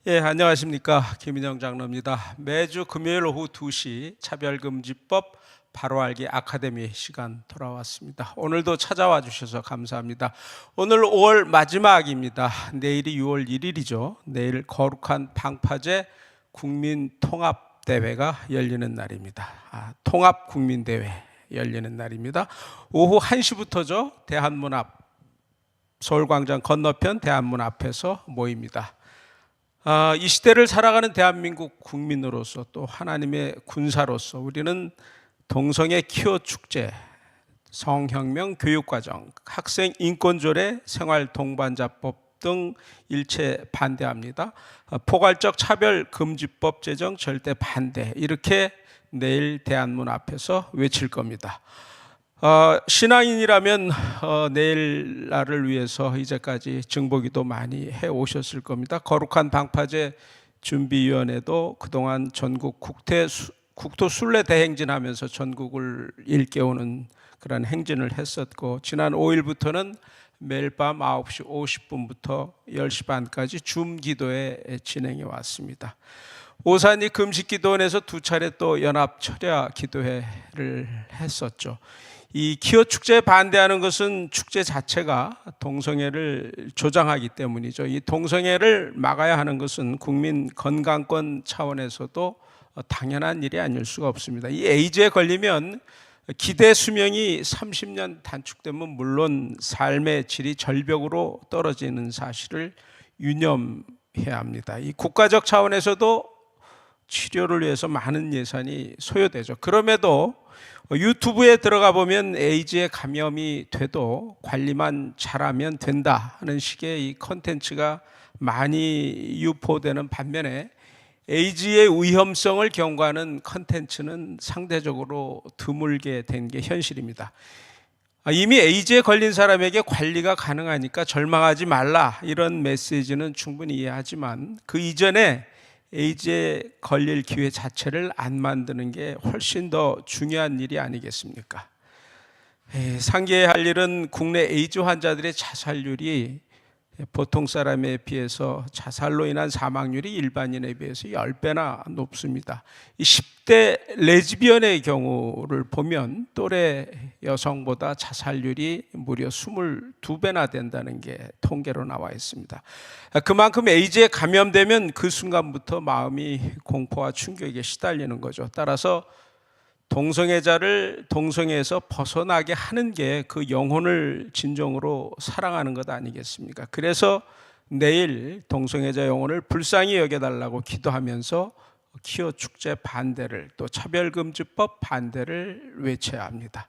예, 안녕하십니까. 김인영 장로입니다. 매주 금요일 오후 2시 차별금지법 바로 알기 아카데미 시간 돌아왔습니다. 오늘도 찾아와 주셔서 감사합니다. 오늘 5월 마지막입니다. 내일이 6월 1일이죠. 내일 거룩한 방파제 국민통합대회가 열리는 날입니다. 통합국민대회 열리는 날입니다. 오후 1시부터죠. 대한문 앞, 서울광장 건너편 대한문 앞에서 모입니다. 이 시대를 살아가는 대한민국 국민으로서 또 하나님의 군사로서 우리는 동성애 키워 축제, 성혁명 교육과정, 학생 인권조례, 생활동반자법 등 일체 반대합니다. 포괄적 차별금지법 제정 절대 반대, 이렇게 내일 대한문 앞에서 외칠 겁니다. 신앙인이라면 내일 날을 위해서 이제까지 증보기도 많이 해 오셨을 겁니다. 거룩한 방파제 준비위원회도 그동안 전국 국토 순례 대행진하면서 전국을 일깨우는 그런 행진을 했었고, 지난 5일부터는 매일 밤 9시 50분부터 10시 반까지 줌 기도회 진행해 왔습니다. 오산이 금식기도원에서 2차례 또 연합 철야 기도회를 했었죠. 이 기호 축제에 반대하는 것은 축제 자체가 동성애를 조장하기 때문이죠. 이 동성애를 막아야 하는 것은 국민 건강권 차원에서도 당연한 일이 아닐 수가 없습니다. 이 에이즈에 걸리면 기대 수명이 30년 단축되면 물론 삶의 질이 절벽으로 떨어지는 사실을 유념해야 합니다. 이 국가적 차원에서도 치료를 위해서 많은 예산이 소요되죠. 그럼에도 유튜브에 들어가 보면 에이즈에 감염이 돼도 관리만 잘하면 된다 하는 식의 이 컨텐츠가 많이 유포되는 반면에 에이즈의 위험성을 경고하는 컨텐츠는 상대적으로 드물게 된 게 현실입니다. 이미 에이즈에 걸린 사람에게 관리가 가능하니까 절망하지 말라, 이런 메시지는 충분히 이해하지만 그 이전에 에이즈에 걸릴 기회 자체를 안 만드는 게 훨씬 더 중요한 일이 아니겠습니까? 상기해야 할 일은 국내 에이즈 환자들의 자살률이 보통 사람에 비해서, 자살로 인한 사망률이 일반인에 비해서 10배나 높습니다. 이 10대 레즈비언의 경우를 보면 또래 여성보다 자살률이 무려 22배나 된다는 게 통계로 나와 있습니다. 그만큼 에이즈에 감염되면 그 순간부터 마음이 공포와 충격에 시달리는 거죠. 따라서 동성애자를 동성애에서 벗어나게 하는 게 그 영혼을 진정으로 사랑하는 것 아니겠습니까? 그래서 내일 동성애자 영혼을 불쌍히 여겨달라고 기도하면서 키오 축제 반대를, 또 차별금지법 반대를 외쳐야 합니다.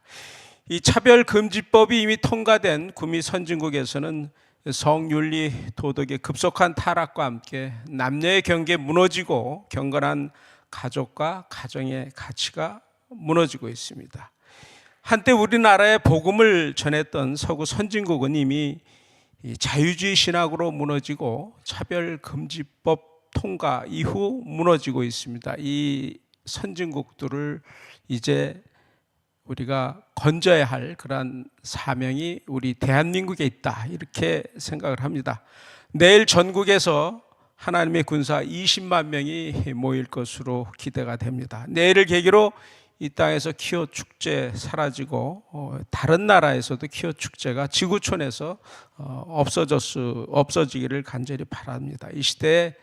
이 차별금지법이 이미 통과된 구미 선진국에서는 성윤리 도덕의 급속한 타락과 함께 남녀의 경계 무너지고 경건한 가족과 가정의 가치가 무너지고 있습니다. 한때 우리나라에 복음을 전했던 서구 선진국은 이미 자유주의 신학으로 무너지고 차별금지법 통과 이후 무너지고 있습니다. 이 선진국들을 이제 우리가 건져야 할 그런 사명이 우리 대한민국에 있다, 이렇게 생각을 합니다. 내일 전국에서 하나님의 군사 20만 명이 모일 것으로 기대가 됩니다. 내일을 계기로 이 땅에서 키오 축제 사라지고 다른 나라에서도 키오 축제가 지구촌에서 없어지기를 간절히 바랍니다. 이 시대에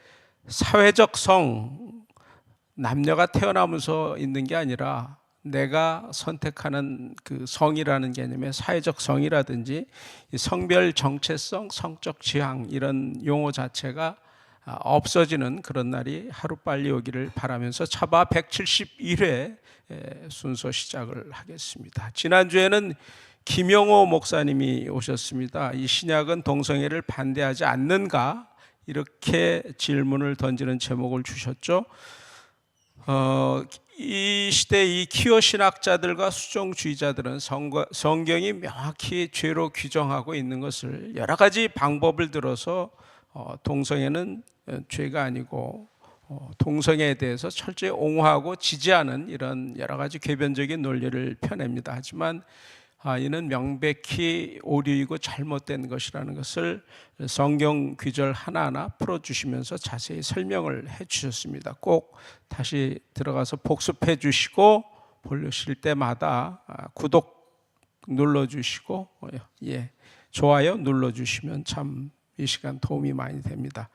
사회적 성, 남녀가 태어나면서 있는 게 아니라 내가 선택하는 그 성이라는 개념의 사회적 성이라든지 성별 정체성, 성적 지향, 이런 용어 자체가 없어지는 그런 날이 하루빨리 오기를 바라면서 차바 171회 순서 시작을 하겠습니다. 지난주에는 김영호 목사님이 오셨습니다. 이 신약은 동성애를 반대하지 않는가, 이렇게 질문을 던지는 제목을 주셨죠. 이 시대 이 키오 신학자들과 수종주의자들은 성경이 명확히 죄로 규정하고 있는 것을 여러 가지 방법을 들어서 동성애는 죄가 아니고 동성애에 대해서 철저히 옹호하고 지지하는 이런 여러 가지 궤변적인 논리를 펴냅니다. 하지만 이는 명백히 오류이고 잘못된 것이라는 것을 성경 규절 하나하나 풀어주시면서 자세히 설명을 해주셨습니다. 꼭 다시 들어가서 복습해 주시고 보실 때마다 구독 눌러주시고 좋아요 눌러주시면 참 이 시간 도움이 많이 됩니다.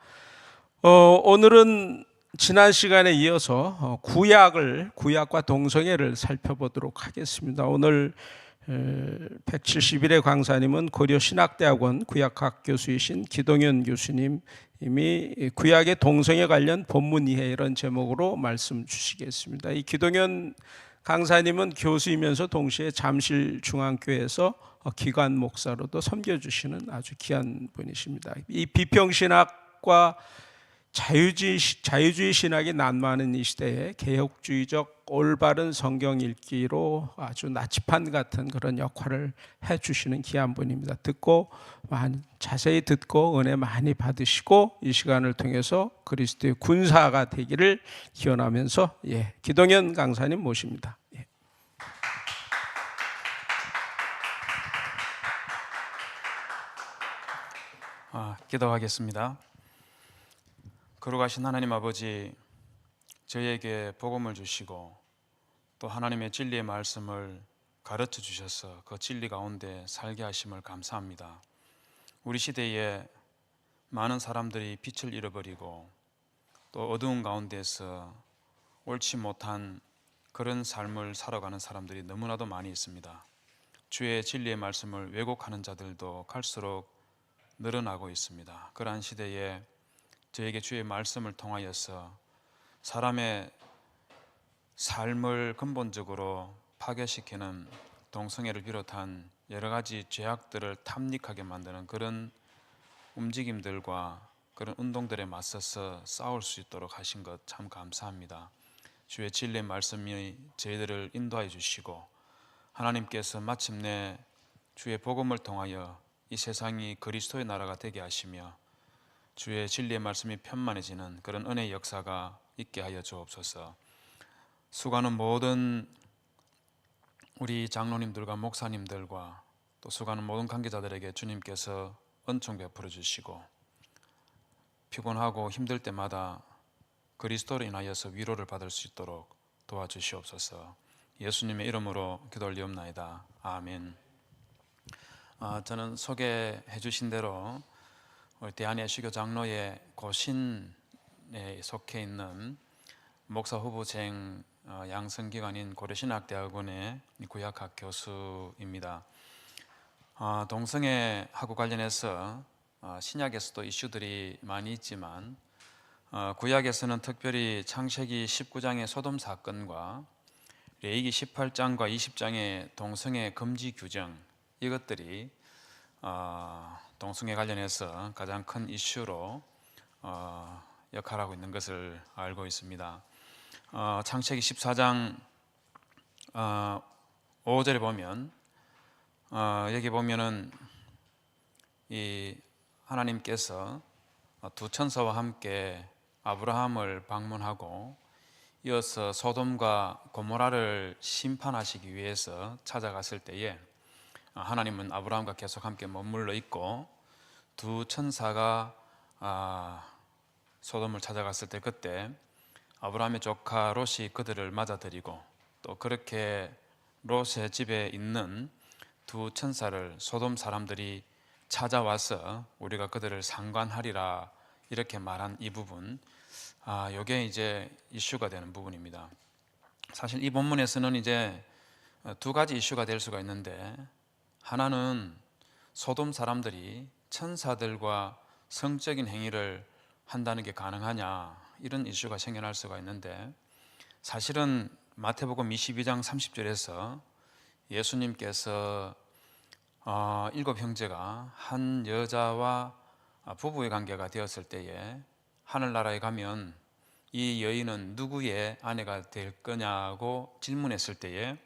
오늘은 지난 시간에 이어서 구약과 동성애를 살펴보도록 하겠습니다. 오늘 171회 강사님은 고려신학대학원 구약학 교수이신 기동현 교수님이 구약의 동성애 관련 본문 이해 이런 제목으로 말씀 주시겠습니다. 이 기동현 강사님은 교수이면서 동시에 잠실중앙교회에서 기관 목사로도 섬겨주시는 아주 귀한 분이십니다. 이 비평신학과 자유주의 신학이 난무하는 이 시대에 개혁주의적 올바른 성경 읽기로 아주 나치판 같은 그런 역할을 해주시는 귀한 분입니다. 자세히 듣고 은혜 많이 받으시고 이 시간을 통해서 그리스도의 군사가 되기를 기원하면서 기동현 강사님 모십니다. 기도하겠습니다. 거룩하신 하나님 아버지, 저희에게 복음을 주시고 또 하나님의 진리의 말씀을 가르쳐 주셔서 그 진리 가운데 살게 하심을 감사합니다. 우리 시대에 많은 사람들이 빛을 잃어버리고 또 어두운 가운데서 옳지 못한 그런 삶을 살아가는 사람들이 너무나도 많이 있습니다. 주의 진리의 말씀을 왜곡하는 자들도 갈수록 늘어나고 있습니다. 그러한 시대에 저에게 주의 말씀을 통하여서 사람의 삶을 근본적으로 파괴시키는 동성애를 비롯한 여러 가지 죄악들을 탐닉하게 만드는 그런 움직임들과 그런 운동들에 맞서서 싸울 수 있도록 하신 것 참 감사합니다. 주의 진리의 말씀이 저희들을 인도하여 주시고 하나님께서 마침내 주의 복음을 통하여 이 세상이 그리스도의 나라가 되게 하시며 주의 진리의 말씀이 편만해지는 그런 은혜의 역사가 있게 하여 주옵소서. 수고하는 모든 우리 장로님들과 목사님들과 또 수고하는 모든 관계자들에게 주님께서 은총 베풀어 주시고 피곤하고 힘들 때마다 그리스도로 인하여서 위로를 받을 수 있도록 도와주시옵소서. 예수님의 이름으로 기도 올리옵나이다. 아멘. 저는 소개해 주신 대로 우리 대한예수교 장로회 고신에 속해 있는 목사 후보생 양성기관인 고려신학대학원의 구약학 교수입니다. 동성애하고 관련해서 신약에서도 이슈들이 많이 있지만 구약에서는 특별히 창세기 19장의 소돔 사건과 레위기 18장과 20장의 동성애 금지 규정, 이것들이 동성애 관련해서 가장 큰 이슈로 역할하고 있는 것을 알고 있습니다. 창세기 14장 5절에 보면 여기 보면은 이 하나님께서 두 천사와 함께 아브라함을 방문하고 이어서 소돔과 고모라를 심판하시기 위해서 찾아갔을 때에 하나님은 아브라함과 계속 함께 머물러 있고 두 천사가 소돔을 찾아갔을 때 그때 아브라함의 조카 롯이 그들을 맞아들이고 또 그렇게 롯의 집에 있는 두 천사를 소돔 사람들이 찾아와서 우리가 그들을 상관하리라 이렇게 말한 이 부분, 이게 이제 이슈가 되는 부분입니다. 사실 이 본문에서는 이제 두 가지 이슈가 될 수가 있는데, 하나는 소돔 사람들이 천사들과 성적인 행위를 한다는 게 가능하냐, 이런 이슈가 생겨날 수가 있는데, 사실은 마태복음 22장 30절에서 예수님께서 7 형제가 한 여자와 부부의 관계가 되었을 때에 하늘나라에 가면 이 여인은 누구의 아내가 될 거냐고 질문했을 때에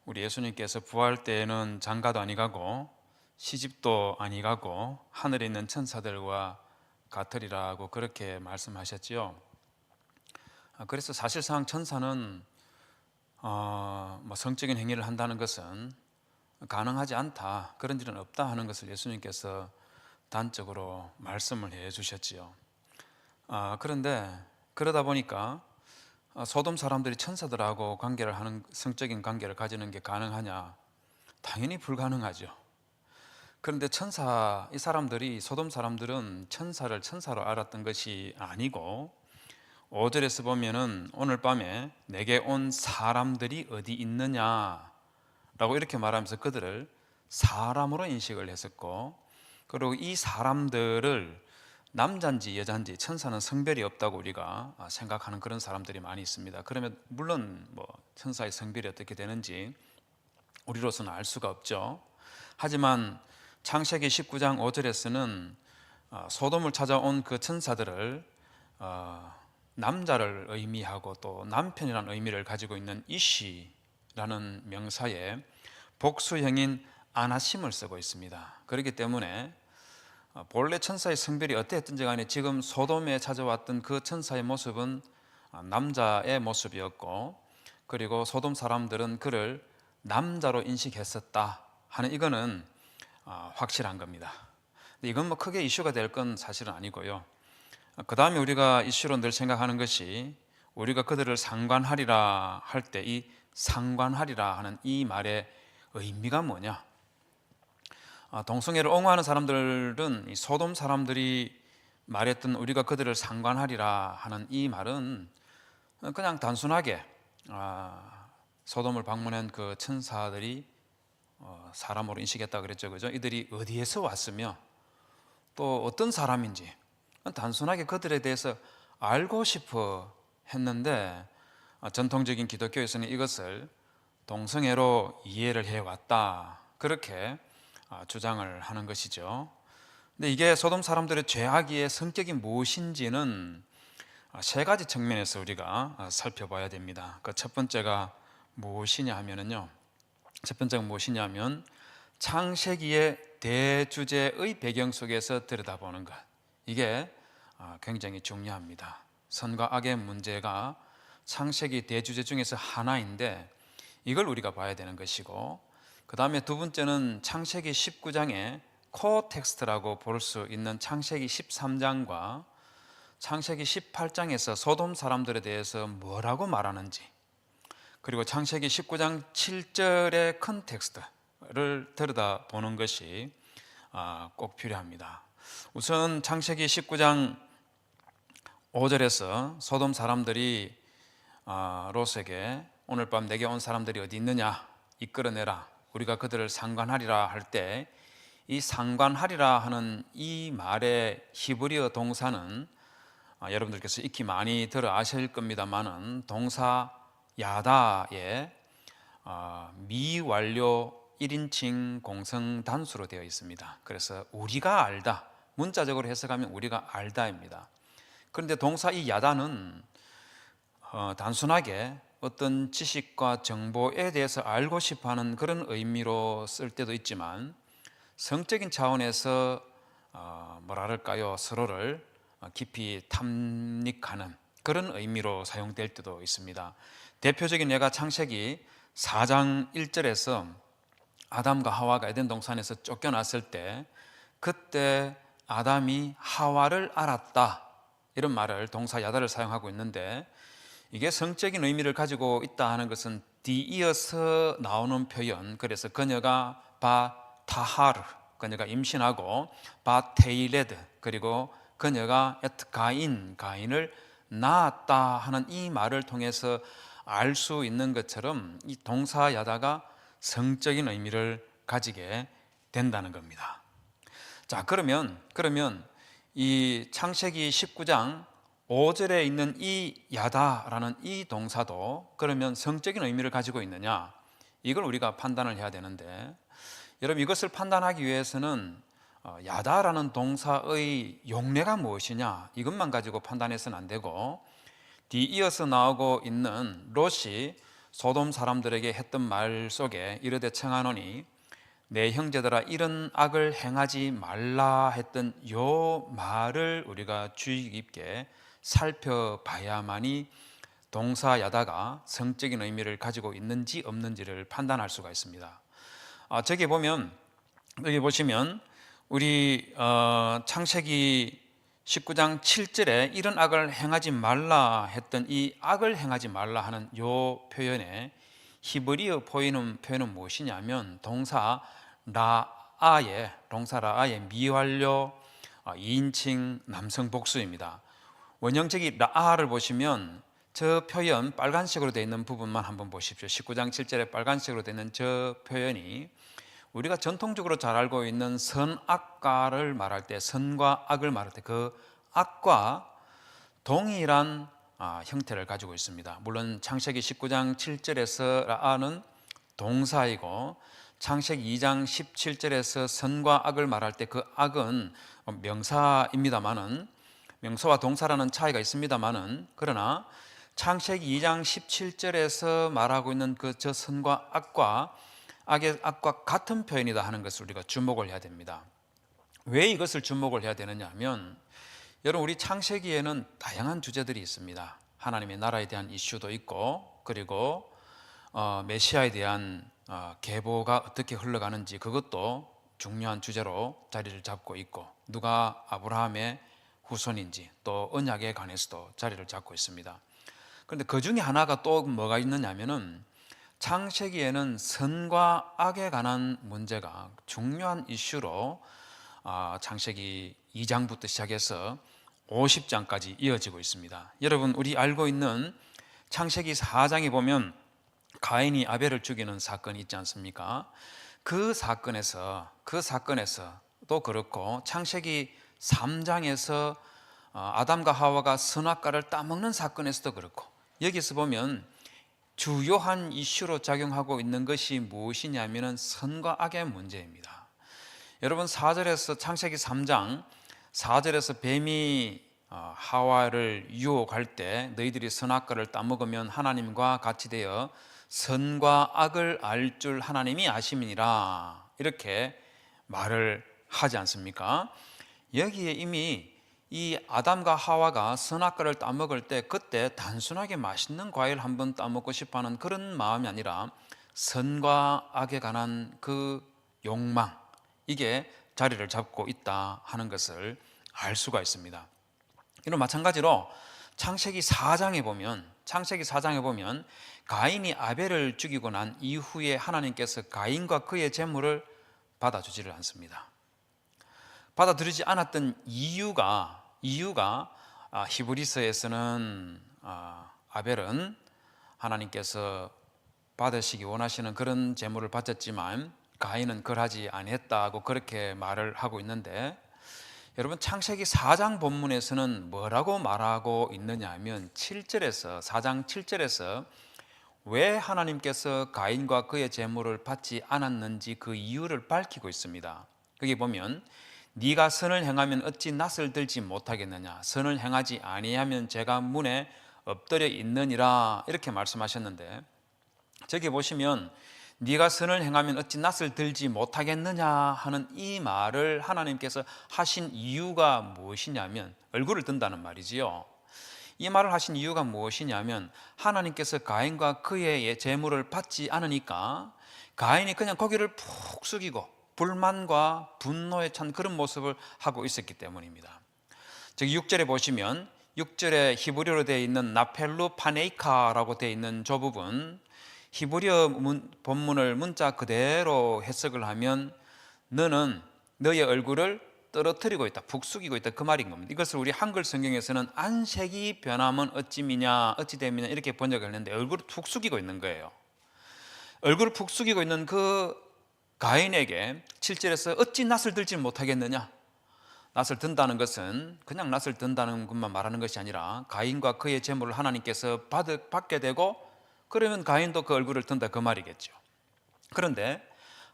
우리 예수님께서 부활 때에는 장가도 아니 가고 시집도 아니 가고 하늘에 있는 천사들과 같으리라고 그렇게 말씀하셨지요. 그래서 사실상 천사는 성적인 행위를 한다는 것은 가능하지 않다, 그런 일은 없다 하는 것을 예수님께서 단적으로 말씀을 해 주셨지요. 그런데 그러다 보니까 소돔 사람들이 천사들하고 관계를 하는, 성적인 관계를 가지는 게 가능하냐? 당연히 불가능하죠. 그런데 이 사람들이, 소돔 사람들은 천사를 천사로 알았던 것이 아니고 5절에서 보면은 오늘 밤에 내게 온 사람들이 어디 있느냐 라고 이렇게 말하면서 그들을 사람으로 인식을 했었고, 그리고 이 사람들을 남자인지 여자인지, 천사는 성별이 없다고 우리가 생각하는 그런 사람들이 많이 있습니다. 그러면 물론 뭐 천사의 성별이 어떻게 되는지 우리로서는 알 수가 없죠. 하지만 창세기 19장 5절에서는 소돔을 찾아온 그 천사들을 남자를 의미하고 또 남편이라는 의미를 가지고 있는 이시라는 명사에 복수형인 아나심을 쓰고 있습니다. 그렇기 때문에 본래 천사의 성별이 어땠든지 간에 지금 소돔에 찾아왔던 그 천사의 모습은 남자의 모습이었고, 그리고 소돔 사람들은 그를 남자로 인식했었다 하는, 이거는 확실한 겁니다. 근데 이건 뭐 크게 이슈가 될 건 사실은 아니고요. 그 다음에 우리가 이슈로 늘 생각하는 것이, 우리가 그들을 상관하리라 할 때 이 상관하리라 하는 이 말의 의미가 뭐냐? 동성애를 옹호하는 사람들은 이 소돔 사람들이 말했던 우리가 그들을 상관하리라 하는 이 말은 그냥 단순하게 소돔을 방문한 그 천사들이 사람으로 인식했다 그랬죠, 그죠? 이들이 어디에서 왔으며 또 어떤 사람인지 단순하게 그들에 대해서 알고 싶어 했는데, 전통적인 기독교에서는 이것을 동성애로 이해를 해왔다, 그렇게 주장을 하는 것이죠. 근데 이게 소돔 사람들의 죄악의 성격이 무엇인지는 세 가지 측면에서 우리가 살펴봐야 됩니다. 그 첫 번째가 무엇이냐 하면은요, 첫 번째가 무엇이냐면 창세기의 대주제의 배경 속에서 들여다보는 것, 이게 굉장히 중요합니다. 선과 악의 문제가 창세기 대주제 중에서 하나인데 이걸 우리가 봐야 되는 것이고, 그 다음에 두 번째는 창세기 19장의 코어 텍스트라고 볼 수 있는 창세기 13장과 창세기 18장에서 소돔 사람들에 대해서 뭐라고 말하는지, 그리고 창세기 19장 7절의 컨텍스트를 들여다보는 것이 꼭 필요합니다. 우선 창세기 19장 5절에서 소돔 사람들이 롯에게 오늘 밤 내게 온 사람들이 어디 있느냐, 이끌어내라, 우리가 그들을 상관하리라 할 때 이 상관하리라 하는 이 말의 히브리어 동사는 여러분들께서 익히 많이 들어 아실 겁니다만은 동사 야다의 미완료 1인칭 공성 단수로 되어 있습니다. 그래서 우리가 알다, 문자적으로 해석하면 우리가 알다입니다. 그런데 동사 이 야다는 단순하게 어떤 지식과 정보에 대해서 알고 싶어하는 그런 의미로 쓸 때도 있지만, 성적인 차원에서 뭐랄까요, 서로를 깊이 탐닉하는 그런 의미로 사용될 때도 있습니다. 대표적인 예가 창세기 4장 1절에서 아담과 하와가 에덴 동산에서 쫓겨났을 때 그때 아담이 하와를 알았다, 이런 말을 동사 야다를 사용하고 있는데, 이게 성적인 의미를 가지고 있다 하는 것은 뒤이어서 나오는 표현, 그래서 그녀가 바타하르, 그녀가 임신하고 바테일레드, 그리고 그녀가 에트가인, 가인을 낳았다 하는 이 말을 통해서 알 수 있는 것처럼 이 동사 야다가 성적인 의미를 가지게 된다는 겁니다. 자, 그러면 이 창세기 19장 5절에 있는 이 야다라는 이 동사도 그러면 성적인 의미를 가지고 있느냐, 이걸 우리가 판단을 해야 되는데, 여러분 이것을 판단하기 위해서는 야다라는 동사의 용례가 무엇이냐, 이것만 가지고 판단해서는 안 되고, 뒤이어서 나오고 있는 롯이 소돔 사람들에게 했던 말 속에 이르되 청하노니 내 형제들아 이런 악을 행하지 말라 했던 요 말을 우리가 주의 깊게 살펴봐야만이 동사 야다가 성적인 의미를 가지고 있는지 없는지를 판단할 수가 있습니다. 저기 보면, 여기 보시면 우리 창세기 19장 7절에 이런 악을 행하지 말라 했던 이 악을 행하지 말라 하는 요 표현에 히브리어 표현은 무엇이냐면 동사 라아의 미완료 2인칭 남성 복수입니다. 원형적인 라아를 보시면 저 표현 빨간색으로 되어 있는 부분만 한번 보십시오. 19장 7절에 빨간색으로 되어 있는 저 표현이 우리가 전통적으로 잘 알고 있는 선악과를 말할 때, 선과 악을 말할 때 그 악과 동일한 형태를 가지고 있습니다. 물론 창세기 19장 7절에서 라아는 동사이고 창세기 2장 17절에서 선과 악을 말할 때 그 악은 명사입니다만은, 명사와 동사라는 차이가 있습니다만은, 그러나 창세기 2장 17절에서 말하고 있는 저 선과 악의 악과 같은 표현이다 하는 것을 우리가 주목을 해야 됩니다. 왜 이것을 주목을 해야 되느냐 하면, 여러분, 우리 창세기에는 다양한 주제들이 있습니다. 하나님의 나라에 대한 이슈도 있고, 그리고 메시아에 대한 계보가 어떻게 흘러가는지 그것도 중요한 주제로 자리를 잡고 있고, 누가 아브라함의 후손인지, 또 언약에 관해서도 자리를 잡고 있습니다. 그런데 그 중에 하나가 또 뭐가 있느냐 하면은, 창세기에는 선과 악에 관한 문제가 중요한 이슈로 창세기 2장부터 시작해서 50장까지 이어지고 있습니다. 여러분, 우리 알고 있는 창세기 4장에 보면 가인이 아벨을 죽이는 사건이 있지 않습니까? 그 사건에서 또 그렇고 창세기 3장에서 아담과 하와가 선악과를 따먹는 사건에서도 그렇고, 여기서 보면 주요한 이슈로 작용하고 있는 것이 무엇이냐면 선과 악의 문제입니다. 여러분, 4절에서 창세기 3장 4절에서 뱀이 하와를 유혹할 때 너희들이 선악과를 따먹으면 하나님과 같이 되어 선과 악을 알 줄 하나님이 아심이니라, 이렇게 말을 하지 않습니까? 여기에 이미 이 아담과 하와가 선악과를 따먹을 때 그때 단순하게 맛있는 과일 한번 따먹고 싶어하는 그런 마음이 아니라 선과 악에 관한 그 욕망, 이게 자리를 잡고 있다 하는 것을 알 수가 있습니다. 이런 마찬가지로 창세기 4장에 보면 가인이 아벨을 죽이고 난 이후에 하나님께서 가인과 그의 재물을 받아주지를 않습니다. 받아들이지 않았던 이유가 히브리서에서는 아벨은 하나님께서 받으시기 원하시는 그런 재물을 바쳤지만 가인은 그러하지 아니했다고 그렇게 말을 하고 있는데, 여러분, 창세기 4장 본문에서는 뭐라고 말하고 있느냐 하면 4장 7절에서 왜 하나님께서 가인과 그의 재물을 받지 않았는지 그 이유를 밝히고 있습니다. 거기 보면 네가 선을 행하면 어찌 낯을 들지 못하겠느냐, 선을 행하지 아니하면 제가 문에 엎드려 있느니라, 이렇게 말씀하셨는데, 저기 보시면 네가 선을 행하면 어찌 낯을 들지 못하겠느냐 하는 이 말을 하나님께서 하신 이유가 무엇이냐면, 얼굴을 든다는 말이지요. 이 말을 하신 이유가 무엇이냐면, 하나님께서 가인과 그의 재물을 받지 않으니까 가인이 그냥 고개를 푹 숙이고 불만과 분노에 찬 그런 모습을 하고 있었기 때문입니다. 저기 6절에 보시면, 6절에 히브리어로 되어 있는 나펠루 파네이카라고 되어 있는 저 부분, 히브리어 본문을 문자 그대로 해석을 하면 너는 너의 얼굴을 떨어뜨리고 있다, 푹 숙이고 있다, 그 말인 겁니다. 이것을 우리 한글 성경에서는 안색이 변하면 어찌 되미냐 이렇게 번역을 했는데, 얼굴을 푹 숙이고 있는 거예요. 얼굴을 푹 숙이고 있는 그 가인에게 7절에서 어찌 낯을 들지 못하겠느냐, 낯을 든다는 것은 그냥 낯을 든다는 것만 말하는 것이 아니라 가인과 그의 재물을 하나님께서 받게 되고, 그러면 가인도 그 얼굴을 든다, 그 말이겠죠. 그런데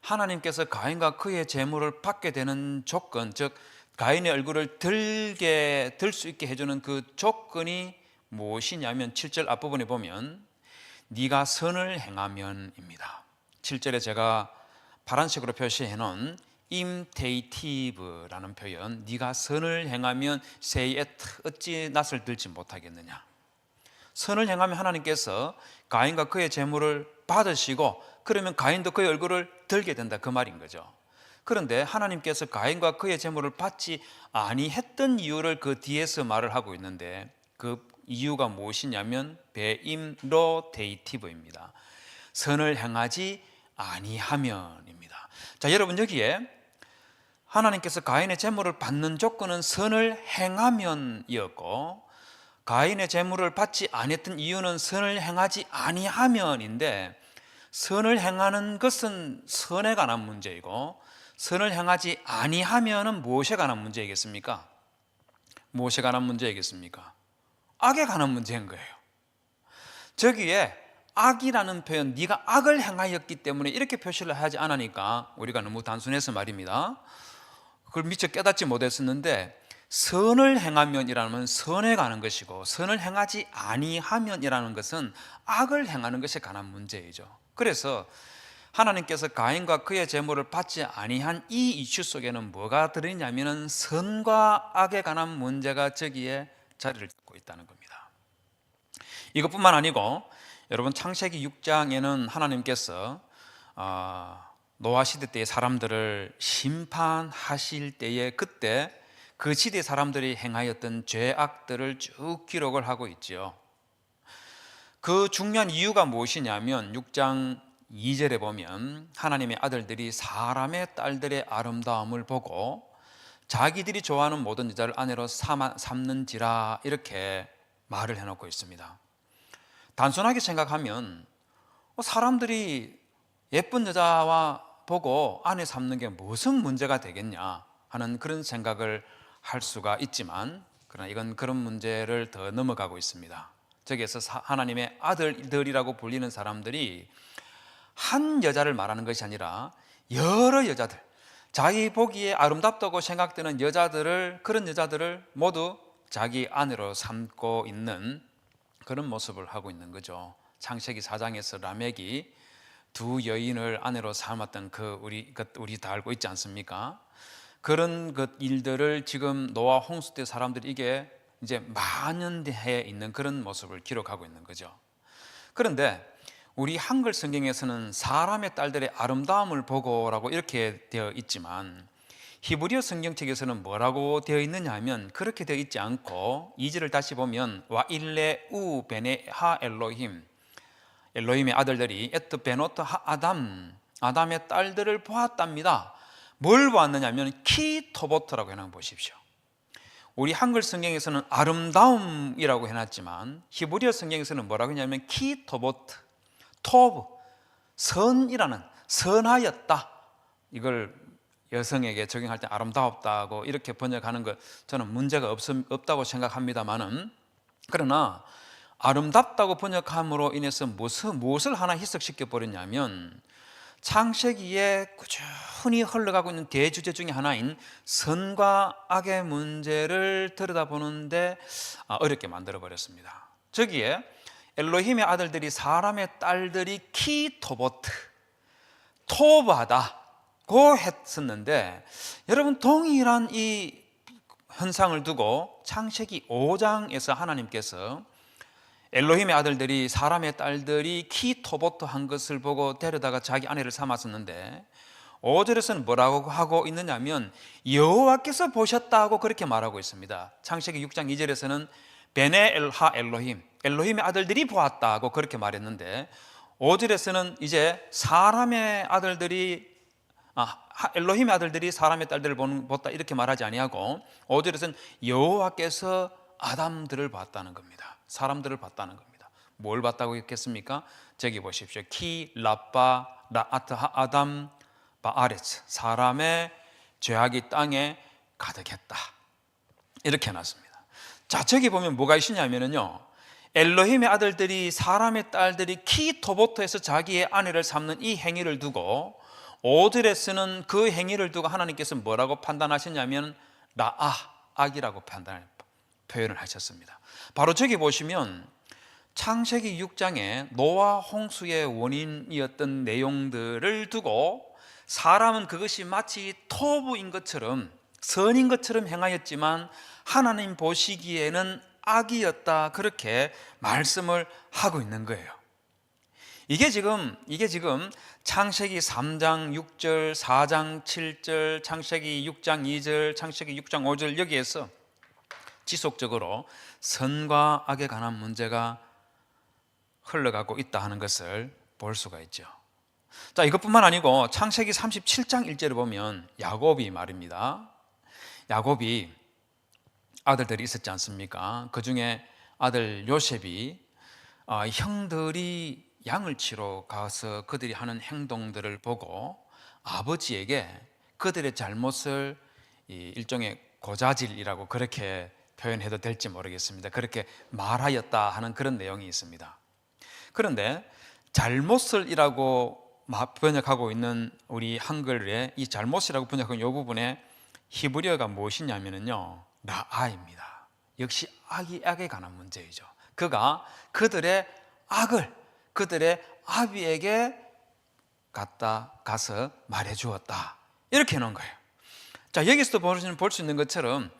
하나님께서 가인과 그의 재물을 받게 되는 조건, 즉 가인의 얼굴을 들 수 있게 해주는 그 조건이 무엇이냐면 7절 앞부분에 보면 네가 선을 행하면입니다. 7절에 제가 파란색으로 표시해 놓은 imtative라는 표현, 네가 선을 행하면 say it, 어찌 낯을 들지 못하겠느냐. 선을 행하면 하나님께서 가인과 그의 재물을 받으시고, 그러면 가인도 그의 얼굴을 들게 된다 그 말인 거죠. 그런데 하나님께서 가인과 그의 제물을 받지 아니했던 이유를 그 뒤에서 말을 하고 있는데 그 이유가 무엇이냐면 베임로데이티브입니다. 선을 행하지 아니하면입니다. 자, 여러분 여기에 하나님께서 가인의 제물을 받는 조건은 선을 행하면이었고 가인의 제물을 받지 아니했던 이유는 선을 행하지 아니하면인데 선을 행하는 것은 선에 관한 문제이고 선을 행하지 아니하면은 무엇에 관한 문제이겠습니까? 무엇에 관한 문제이겠습니까? 악에 관한 문제인 거예요. 저기에 악이라는 표현, 네가 악을 행하였기 때문에 이렇게 표시를 하지 않으니까 우리가 너무 단순해서 말입니다. 그걸 미처 깨닫지 못했었는데 선을 행하면이라는 선에 관한 것이고 선을 행하지 아니하면이라는 것은 악을 행하는 것에 관한 문제이죠. 그래서 하나님께서 가인과 그의 제물을 받지 아니한 이 이슈 속에는 뭐가 들어있냐면 선과 악에 관한 문제가 저기에 자리를 잡고 있다는 겁니다. 이것뿐만 아니고 여러분 창세기 6장에는 하나님께서 노아 시대 때의 사람들을 심판하실 때에 그때 그 시대 사람들이 행하였던 죄악들을 쭉 기록을 하고 있지요. 그 중요한 이유가 무엇이냐면 6장 2절에 보면 하나님의 아들들이 사람의 딸들의 아름다움을 보고 자기들이 좋아하는 모든 여자를 아내로 삼는지라 이렇게 말을 해놓고 있습니다. 단순하게 생각하면 사람들이 예쁜 여자와 보고 아내 삼는 게 무슨 문제가 되겠냐 하는 그런 생각을 할 수가 있지만 그러나 이건 그런 문제를 더 넘어가고 있습니다. 저기에서 하나님의 아들들이라고 불리는 사람들이 한 여자를 말하는 것이 아니라 여러 여자들, 자기 보기에 아름답다고 생각되는 그런 여자들을 모두 자기 아내로 삼고 있는 그런 모습을 하고 있는 거죠. 창세기 4장에서 라멕이 두 여인을 아내로 삼았던 우리 다 알고 있지 않습니까? 그런 일들을 지금 노아 홍수 때 사람들이 이게 이제 만연해 있는 그런 모습을 기록하고 있는 거죠. 그런데 우리 한글 성경에서는 사람의 딸들의 아름다움을 보고라고 이렇게 되어 있지만 히브리어 성경책에서는 뭐라고 되어 있느냐 하면 그렇게 되어 있지 않고 2절을 다시 보면 와일레 우 베네 하 엘로힘 엘로힘의 아들들이 에트 베노트 하 아담의 딸들을 보았답니다. 뭘 보았느냐 하면 키토보트라고 해놓은 보십시오. 우리 한글 성경에서는 아름다움이라고 해놨지만 히브리어 성경에서는 뭐라고 하냐면 키토보트 토브, 선이라는 선하였다. 이걸 여성에게 적용할 때 아름다웠다고 이렇게 번역하는 것 저는 문제가 없다고 생각합니다만은 그러나 아름답다고 번역함으로 인해서 무엇을 하나 희석시켜 버렸냐면 창세기에 꾸준히 흘러가고 있는 대주제 중에 하나인 선과 악의 문제를 들여다보는데 어렵게 만들어 버렸습니다. 저기에 엘로힘의 아들들이 사람의 딸들이 키토보트 토브하다고 했었는데 여러분 동일한 이 현상을 두고 창세기 5장에서 하나님께서 엘로힘의 아들들이 사람의 딸들이 키토보트 한 것을 보고 데려다가 자기 아내를 삼았었는데 5절에서는 뭐라고 하고 있느냐면 여호와께서 보셨다고 그렇게 말하고 있습니다. 창세기 6장 2절에서는 베네 엘하 엘로힘 엘로힘의 아들들이 보았다고 그렇게 말했는데 5절에서는 이제 엘로힘의 아들들이 사람의 딸들을 보았다 이렇게 말하지 아니하고 5절에서는 여호와께서 아담들을 봤다는 겁니다. 사람들을 봤다는 겁니다. 뭘 봤다고 했겠습니까? 저기 보십시오. 키 라빠 라아트 아담 바아레츠 사람의 죄악이 땅에 가득했다 이렇게 해놨습니다. 자, 저기 보면 뭐가 있으냐면요 엘로힘의 아들들이 사람의 딸들이 키토보트에서 자기의 아내를 삼는 이 행위를 두고 5절에서는 그 행위를 두고 하나님께서 뭐라고 판단하셨냐면 악이라고 표현을 하셨습니다. 바로 저기 보시면 창세기 6장에 노아 홍수의 원인이었던 내용들을 두고 사람은 그것이 마치 토부인 것처럼 선인 것처럼 행하였지만 하나님 보시기에는 악이었다 그렇게 말씀을 하고 있는 거예요. 이게 지금 창세기 3장 6절, 4장 7절, 창세기 6장 2절, 창세기 6장 5절 여기에서 지속적으로 선과 악에 관한 문제가 흘러가고 있다 하는 것을 볼 수가 있죠. 자, 이것뿐만 아니고 창세기 37장 1절에 보면 야곱이 말입니다. 야곱이 아들들이 있었지 않습니까? 그 중에 아들 요셉이 형들이 양을 치러 가서 그들이 하는 행동들을 보고 아버지에게 그들의 잘못을 일종의 고자질이라고 그렇게 표현해도 될지 모르겠습니다. 그렇게 말하였다 하는 그런 내용이 있습니다. 그런데 잘못을이라고 번역하고 있는 우리 한글에 이 잘못이라고 번역한 이 부분에 히브리어가 무엇이냐면요, 라아입니다. 역시 악에 관한 문제이죠. 그가 그들의 악을 그들의 아비에게 갖다 가서 말해 주었다, 이렇게 해놓은 거예요. 자, 여기서도 볼 수 있는 것처럼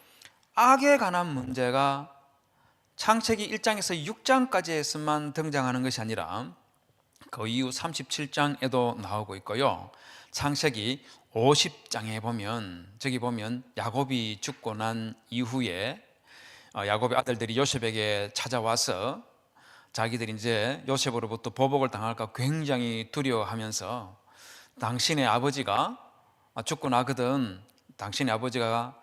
악에 관한 문제가 창세기 1장에서 6장까지에서만 등장하는 것이 아니라 그 이후 37장에도 나오고 있고요. 창세기 50장에 보면, 저기 보면 야곱이 죽고 난 이후에 야곱의 아들들이 요셉에게 찾아와서 자기들이 이제 요셉으로부터 보복을 당할까 굉장히 두려워하면서 당신의 아버지가 죽고 나거든, 당신의 아버지가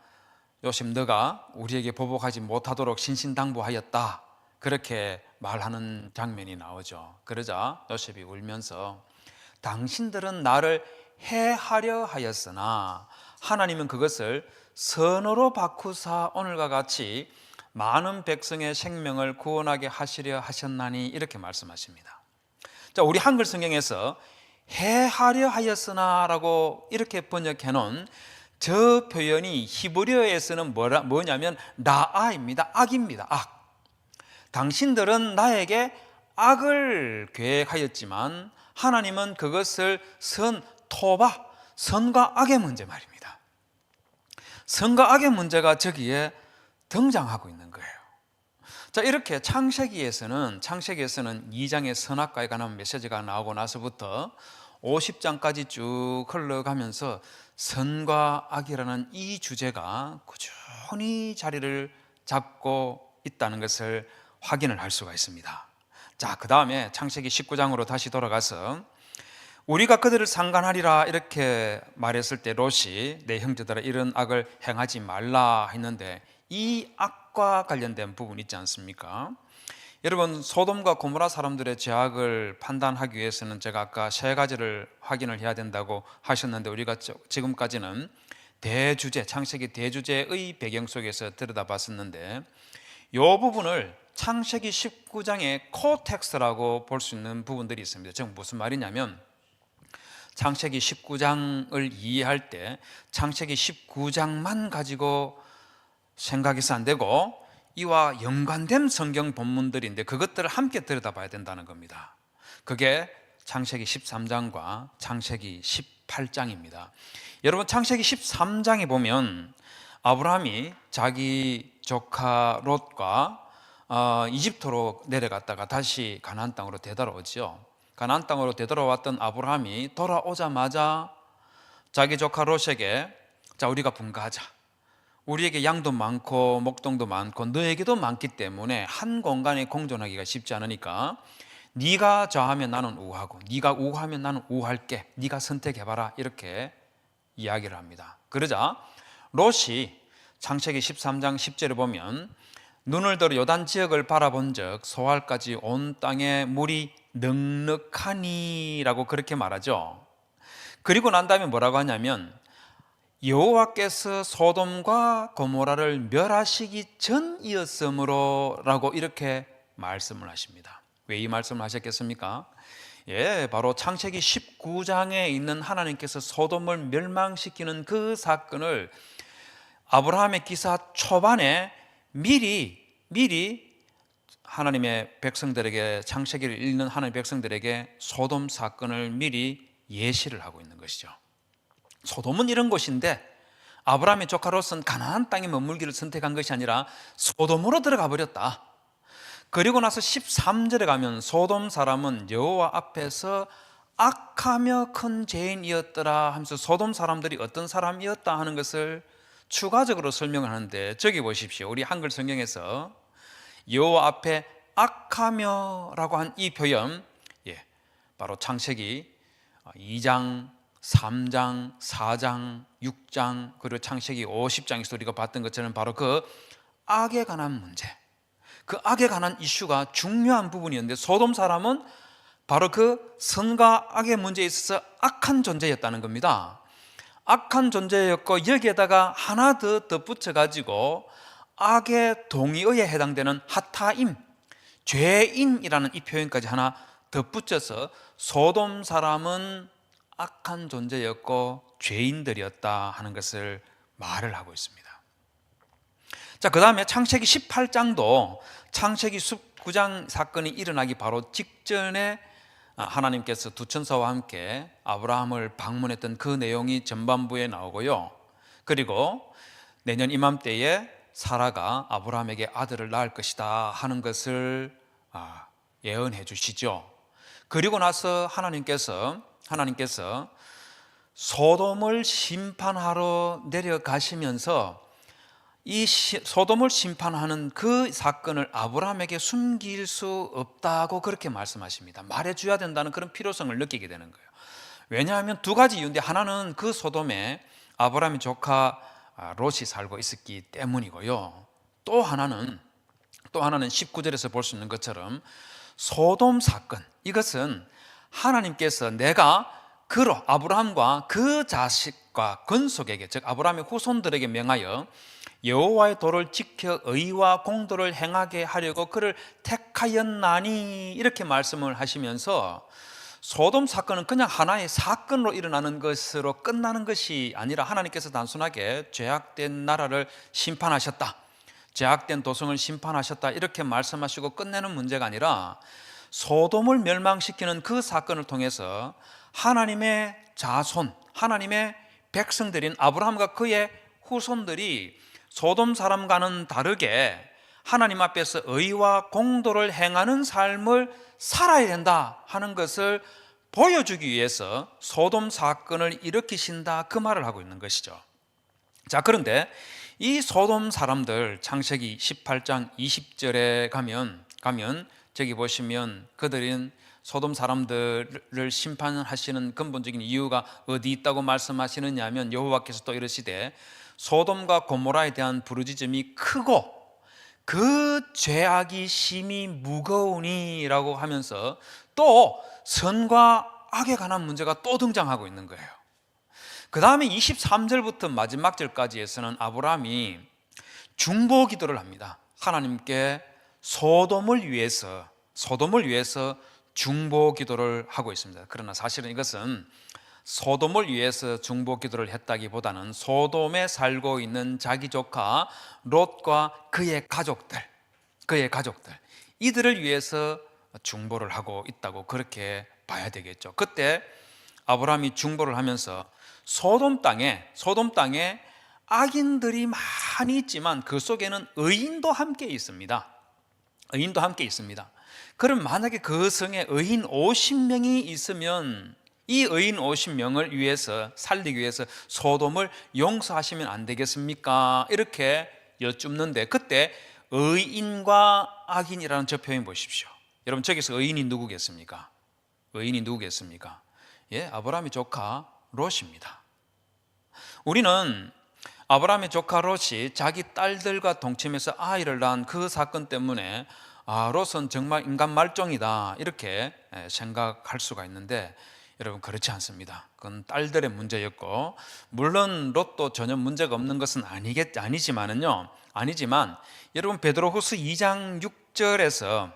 요셉 너가 우리에게 보복하지 못하도록 신신당부하였다, 그렇게 말하는 장면이 나오죠. 그러자 요셉이 울면서 당신들은 나를 해하려 하였으나 하나님은 그것을 선으로 바꾸사 오늘과 같이 많은 백성의 생명을 구원하게 하시려 하셨나니, 이렇게 말씀하십니다. 자, 우리 한글 성경에서 해하려 하였으나 라고 이렇게 번역해 놓은 저 표현이 히브리어에서는 뭐냐면 라아입니다. 악입니다. 악. 당신들은 나에게 악을 계획하였지만 하나님은 그것을 선과 악의 문제 말입니다. 선과 악의 문제가 저기에 등장하고 있는 거예요. 자, 이렇게 창세기에서는 2장의 선악과에 관한 메시지가 나오고 나서부터 50장까지 쭉 흘러가면서 선과 악이라는 이 주제가 꾸준히 자리를 잡고 있다는 것을 확인을 할 수가 있습니다. 자, 그 다음에 창세기 19장으로 다시 돌아가서 우리가 그들을 상관하리라 이렇게 말했을 때 롯이 내 형제들아 이런 악을 행하지 말라 했는데, 이 악과 관련된 부분 있지 않습니까? 여러분, 소돔과 고모라 사람들의 죄악을 판단하기 위해서는 제가 아까 세 가지를 확인을 해야 된다고 하셨는데, 우리가 지금까지는 창세기 대주제의 배경 속에서 들여다봤었는데, 이 부분을 창세기 19장의 코텍스트라고 볼 수 있는 부분들이 있습니다. 즉 무슨 말이냐면, 창세기 19장을 이해할 때 창세기 19장만 가지고 생각해서 안 되고 이와 연관된 성경 본문들인데 그것들을 함께 들여다봐야 된다는 겁니다. 그게 창세기 13장과 창세기 18장입니다. 여러분, 창세기 13장에 보면 아브라함이 자기 조카 롯과 이집트로 내려갔다가 다시 가나안 땅으로 되돌아오죠. 가나안 땅으로 되돌아왔던 아브라함이 돌아오자마자 자기 조카 롯에게 자, 우리가 분가하자. 우리에게 양도 많고 목동도 많고 너에게도 많기 때문에 한 공간에 공존하기가 쉽지 않으니까 네가 좌하면 나는 우하고 네가 우하면 나는 우할게. 네가 선택해봐라. 이렇게 이야기를 합니다. 그러자 롯이 창세기 13장 10절에 보면 눈을 들어 요단 지역을 바라본 적 소알까지 온 땅에 물이 넉넉하니 라고 그렇게 말하죠. 그리고 난 다음에 뭐라고 하냐면 여호와께서 소돔과 고모라를 멸하시기 전이었으므로 라고 이렇게 말씀을 하십니다. 왜 이 말씀을 하셨겠습니까? 바로 창세기 19장에 있는 하나님께서 소돔을 멸망시키는 그 사건을 아브라함의 기사 초반에 미리 하나님의 백성들에게, 창세기를 읽는 하나님의 백성들에게 소돔 사건을 미리 예시를 하고 있는 것이죠. 소돔은 이런 곳인데 아브라함의 조카 롯은 가나안 땅에 머물기를 선택한 것이 아니라 소돔으로 들어가 버렸다. 그리고 나서 13절에 가면 소돔 사람은 여호와 앞에서 악하며 큰 죄인이었더라 하면서 소돔 사람들이 어떤 사람이었다 하는 것을 추가적으로 설명을 하는데, 저기 보십시오. 우리 한글 성경에서 여호와 앞에 악하며라고 한 이 표현, 바로 창세기 2장, 3장, 4장, 6장, 그리고 창세기 50장에서 우리가 봤던 것처럼 바로 그 악에 관한 문제, 그 악에 관한 이슈가 중요한 부분이었는데, 소돔 사람은 바로 그 선과 악의 문제에 있어서 악한 존재였다는 겁니다. 악한 존재였고, 여기에다가 하나 더 덧붙여가지고 악의 동의어에 해당되는 하타임, 죄인이라는 이 표현까지 하나 덧붙여서 소돔 사람은 악한 존재였고 죄인들이었다 하는 것을 말을 하고 있습니다. 자, 그 다음에 창세기 18장도 창세기 19장 사건이 일어나기 바로 직전에 하나님께서 두 천사와 함께 아브라함을 방문했던 그 내용이 전반부에 나오고요. 그리고 내년 이맘때에 사라가 아브라함에게 아들을 낳을 것이다 하는 것을 예언해 주시죠. 그리고 나서 하나님께서 소돔을 심판하러 내려가시면서 이 소돔을 심판하는 그 사건을 아브라함에게 숨길 수 없다고 그렇게 말씀하십니다. 말해줘야 된다는 그런 필요성을 느끼게 되는 거예요. 왜냐하면 두 가지 이유인데, 하나는 그 소돔에 아브라함의 조카 롯이 살고 있었기 때문이고요. 또 하나는 19절에서 볼 수 있는 것처럼 소돔 사건, 이것은 하나님께서 내가 그로 아브라함과 그 자식과 건속에게, 즉 아브라함의 후손들에게 명하여 여호와의 도를 지켜 의와 공도를 행하게 하려고 그를 택하였나니, 이렇게 말씀을 하시면서 소돔 사건은 그냥 하나의 사건으로 일어나는 것으로 끝나는 것이 아니라, 하나님께서 단순하게 죄악된 나라를 심판하셨다, 죄악된 도성을 심판하셨다, 이렇게 말씀하시고 끝내는 문제가 아니라, 소돔을 멸망시키는 그 사건을 통해서 하나님의 자손, 하나님의 백성들인 아브라함과 그의 후손들이 소돔 사람과는 다르게 하나님 앞에서 의와 공도를 행하는 삶을 살아야 된다 하는 것을 보여주기 위해서 소돔 사건을 일으키신다, 그 말을 하고 있는 것이죠. 자, 그런데 이 소돔 사람들, 창세기 18장 20절에 가면 저기 보시면 그들은 소돔 사람들을 심판하시는 근본적인 이유가 어디 있다고 말씀하시느냐 하면, 여호와께서 또 이르시되 소돔과 고모라에 대한 부르짖음이 크고 그 죄악이 심히 무거우니 라고 하면서 또 선과 악에 관한 문제가 또 등장하고 있는 거예요. 그 다음에 23절부터 마지막 절까지에서는 아브라함이 중보 기도를 합니다. 하나님께 소돔을 위해서 중보 기도를 하고 있습니다. 그러나 사실은 이것은 소돔을 위해서 중보 기도를 했다기보다는 소돔에 살고 있는 자기 조카 롯과 그의 가족들, 이들을 위해서 중보를 하고 있다고 그렇게 봐야 되겠죠. 그때 아브라함이 중보를 하면서 소돔 땅에 악인들이 많이 있지만 그 속에는 의인도 함께 있습니다. 그럼 만약에 그 성에 의인 50명이 있으면 이 의인 50명을 위해서 살리기 위해서 소돔을 용서하시면 안 되겠습니까? 이렇게 여쭙는데, 그때 의인과 악인이라는 저 표현 보십시오. 여러분, 저기서 의인이 누구겠습니까? 아브라함의 조카 롯입니다. 우리는 아브라함의 조카 롯이 자기 딸들과 동침해서 아이를 낳은 그 사건 때문에 롯은 정말 인간 말종이다, 이렇게 생각할 수가 있는데, 여러분, 그렇지 않습니다. 그건 딸들의 문제였고, 물론 롯도 전혀 문제가 없는 것은 아니지만 여러분, 베드로후서 2장 6절에서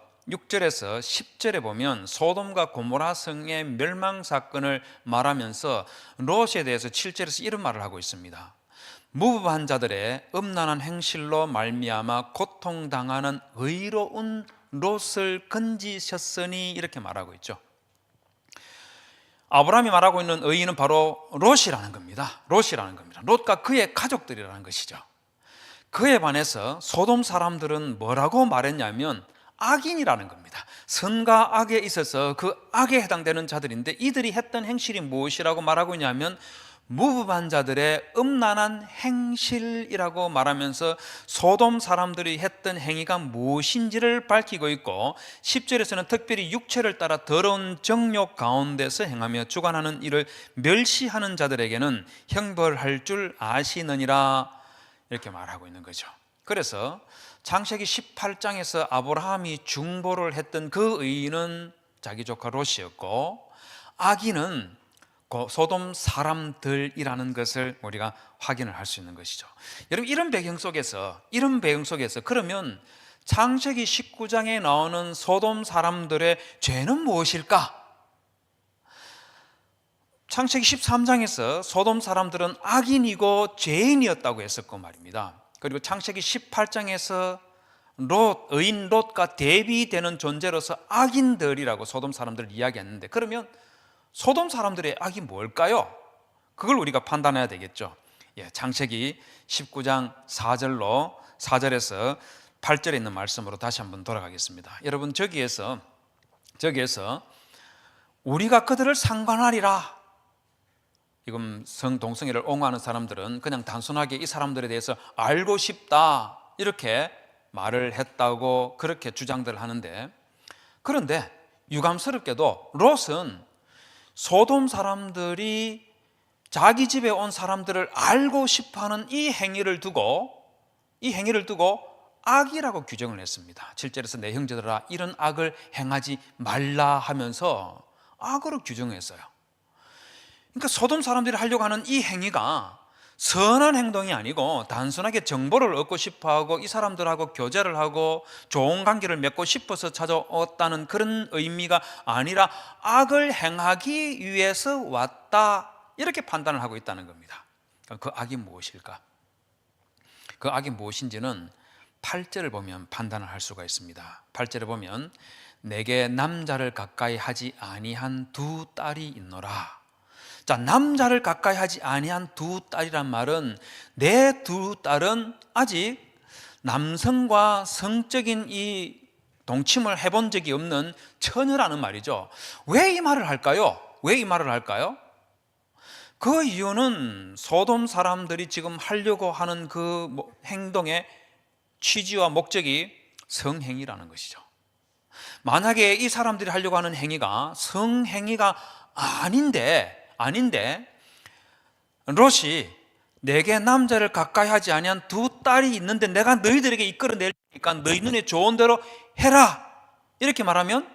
10절에 보면 소돔과 고모라 성의 멸망 사건을 말하면서 롯에 대해서 7절에서 이런 말을 하고 있습니다. 무법한 자들의 음란한 행실로 말미암아 고통당하는 의로운 롯을 건지셨으니, 이렇게 말하고 있죠. 아브라함이 말하고 있는 의인은 바로 롯이라는 겁니다. 롯과 그의 가족들이라는 것이죠. 그에 반해서 소돔 사람들은 뭐라고 말했냐면 악인이라는 겁니다. 선과 악에 있어서 그 악에 해당되는 자들인데, 이들이 했던 행실이 무엇이라고 말하고 있냐면 무법한 자들의 음란한 행실이라고 말하면서 소돔 사람들이 했던 행위가 무엇인지를 밝히고 있고, 10절에서는 특별히 육체를 따라 더러운 정욕 가운데서 행하며 주관하는 일을 멸시하는 자들에게는 형벌할 줄 아시느니라, 이렇게 말하고 있는 거죠. 그래서 창세기 18장에서 아브라함이 중보를 했던 그 의인은 자기 조카 롯이었고, 악인은 소돔 사람들이라는 것을 우리가 확인을 할 수 있는 것이죠. 여러분, 이런 배경 속에서 그러면 창세기 19장에 나오는 소돔 사람들의 죄는 무엇일까? 창세기 13장에서 소돔 사람들은 악인이고 죄인이었다고 했었고 말입니다. 그리고 창세기 18장에서 의인 롯과 대비되는 존재로서 악인들이라고 소돔 사람들을 이야기했는데, 그러면 소돔 사람들의 악이 뭘까요? 그걸 우리가 판단해야 되겠죠. 창세기 19장 4절에서 8절에 있는 말씀으로 다시 한번 돌아가겠습니다. 여러분, 저기에서 우리가 그들을 상관하리라, 이건 동성애를 옹호하는 사람들은 그냥 단순하게 이 사람들에 대해서 알고 싶다 이렇게 말을 했다고 그렇게 주장들 하는데, 그런데 유감스럽게도 롯은 소돔 사람들이 자기 집에 온 사람들을 알고 싶어하는 이 행위를 두고 악이라고 규정을 했습니다. 7절에서 내 형제들아 이런 악을 행하지 말라 하면서 악으로 규정했어요. 그러니까 소돔 사람들이 하려고 하는 이 행위가 선한 행동이 아니고 단순하게 정보를 얻고 싶어하고 이 사람들하고 교제를 하고 좋은 관계를 맺고 싶어서 찾아왔다는 그런 의미가 아니라 악을 행하기 위해서 왔다, 이렇게 판단을 하고 있다는 겁니다. 그 악이 무엇일까? 그 악이 무엇인지는 8절을 보면 판단을 할 수가 있습니다. 8절에 보면 내게 남자를 가까이 하지 아니한 두 딸이 있노라. 자, 남자를 가까이 하지 아니한 두 딸이란 말은 내 두 딸은 아직 남성과 성적인 이 동침을 해본 적이 없는 처녀라는 말이죠. 왜 이 말을 할까요? 그 이유는 소돔 사람들이 지금 하려고 하는 그 행동의 취지와 목적이 성행위라는 것이죠. 만약에 이 사람들이 하려고 하는 행위가 성행위가 아닌데 롯이 내게 남자를 가까이 하지 아니한 두 딸이 있는데 내가 너희들에게 이끌어낼 테니까 너희 눈에 좋은 대로 해라, 이렇게 말하면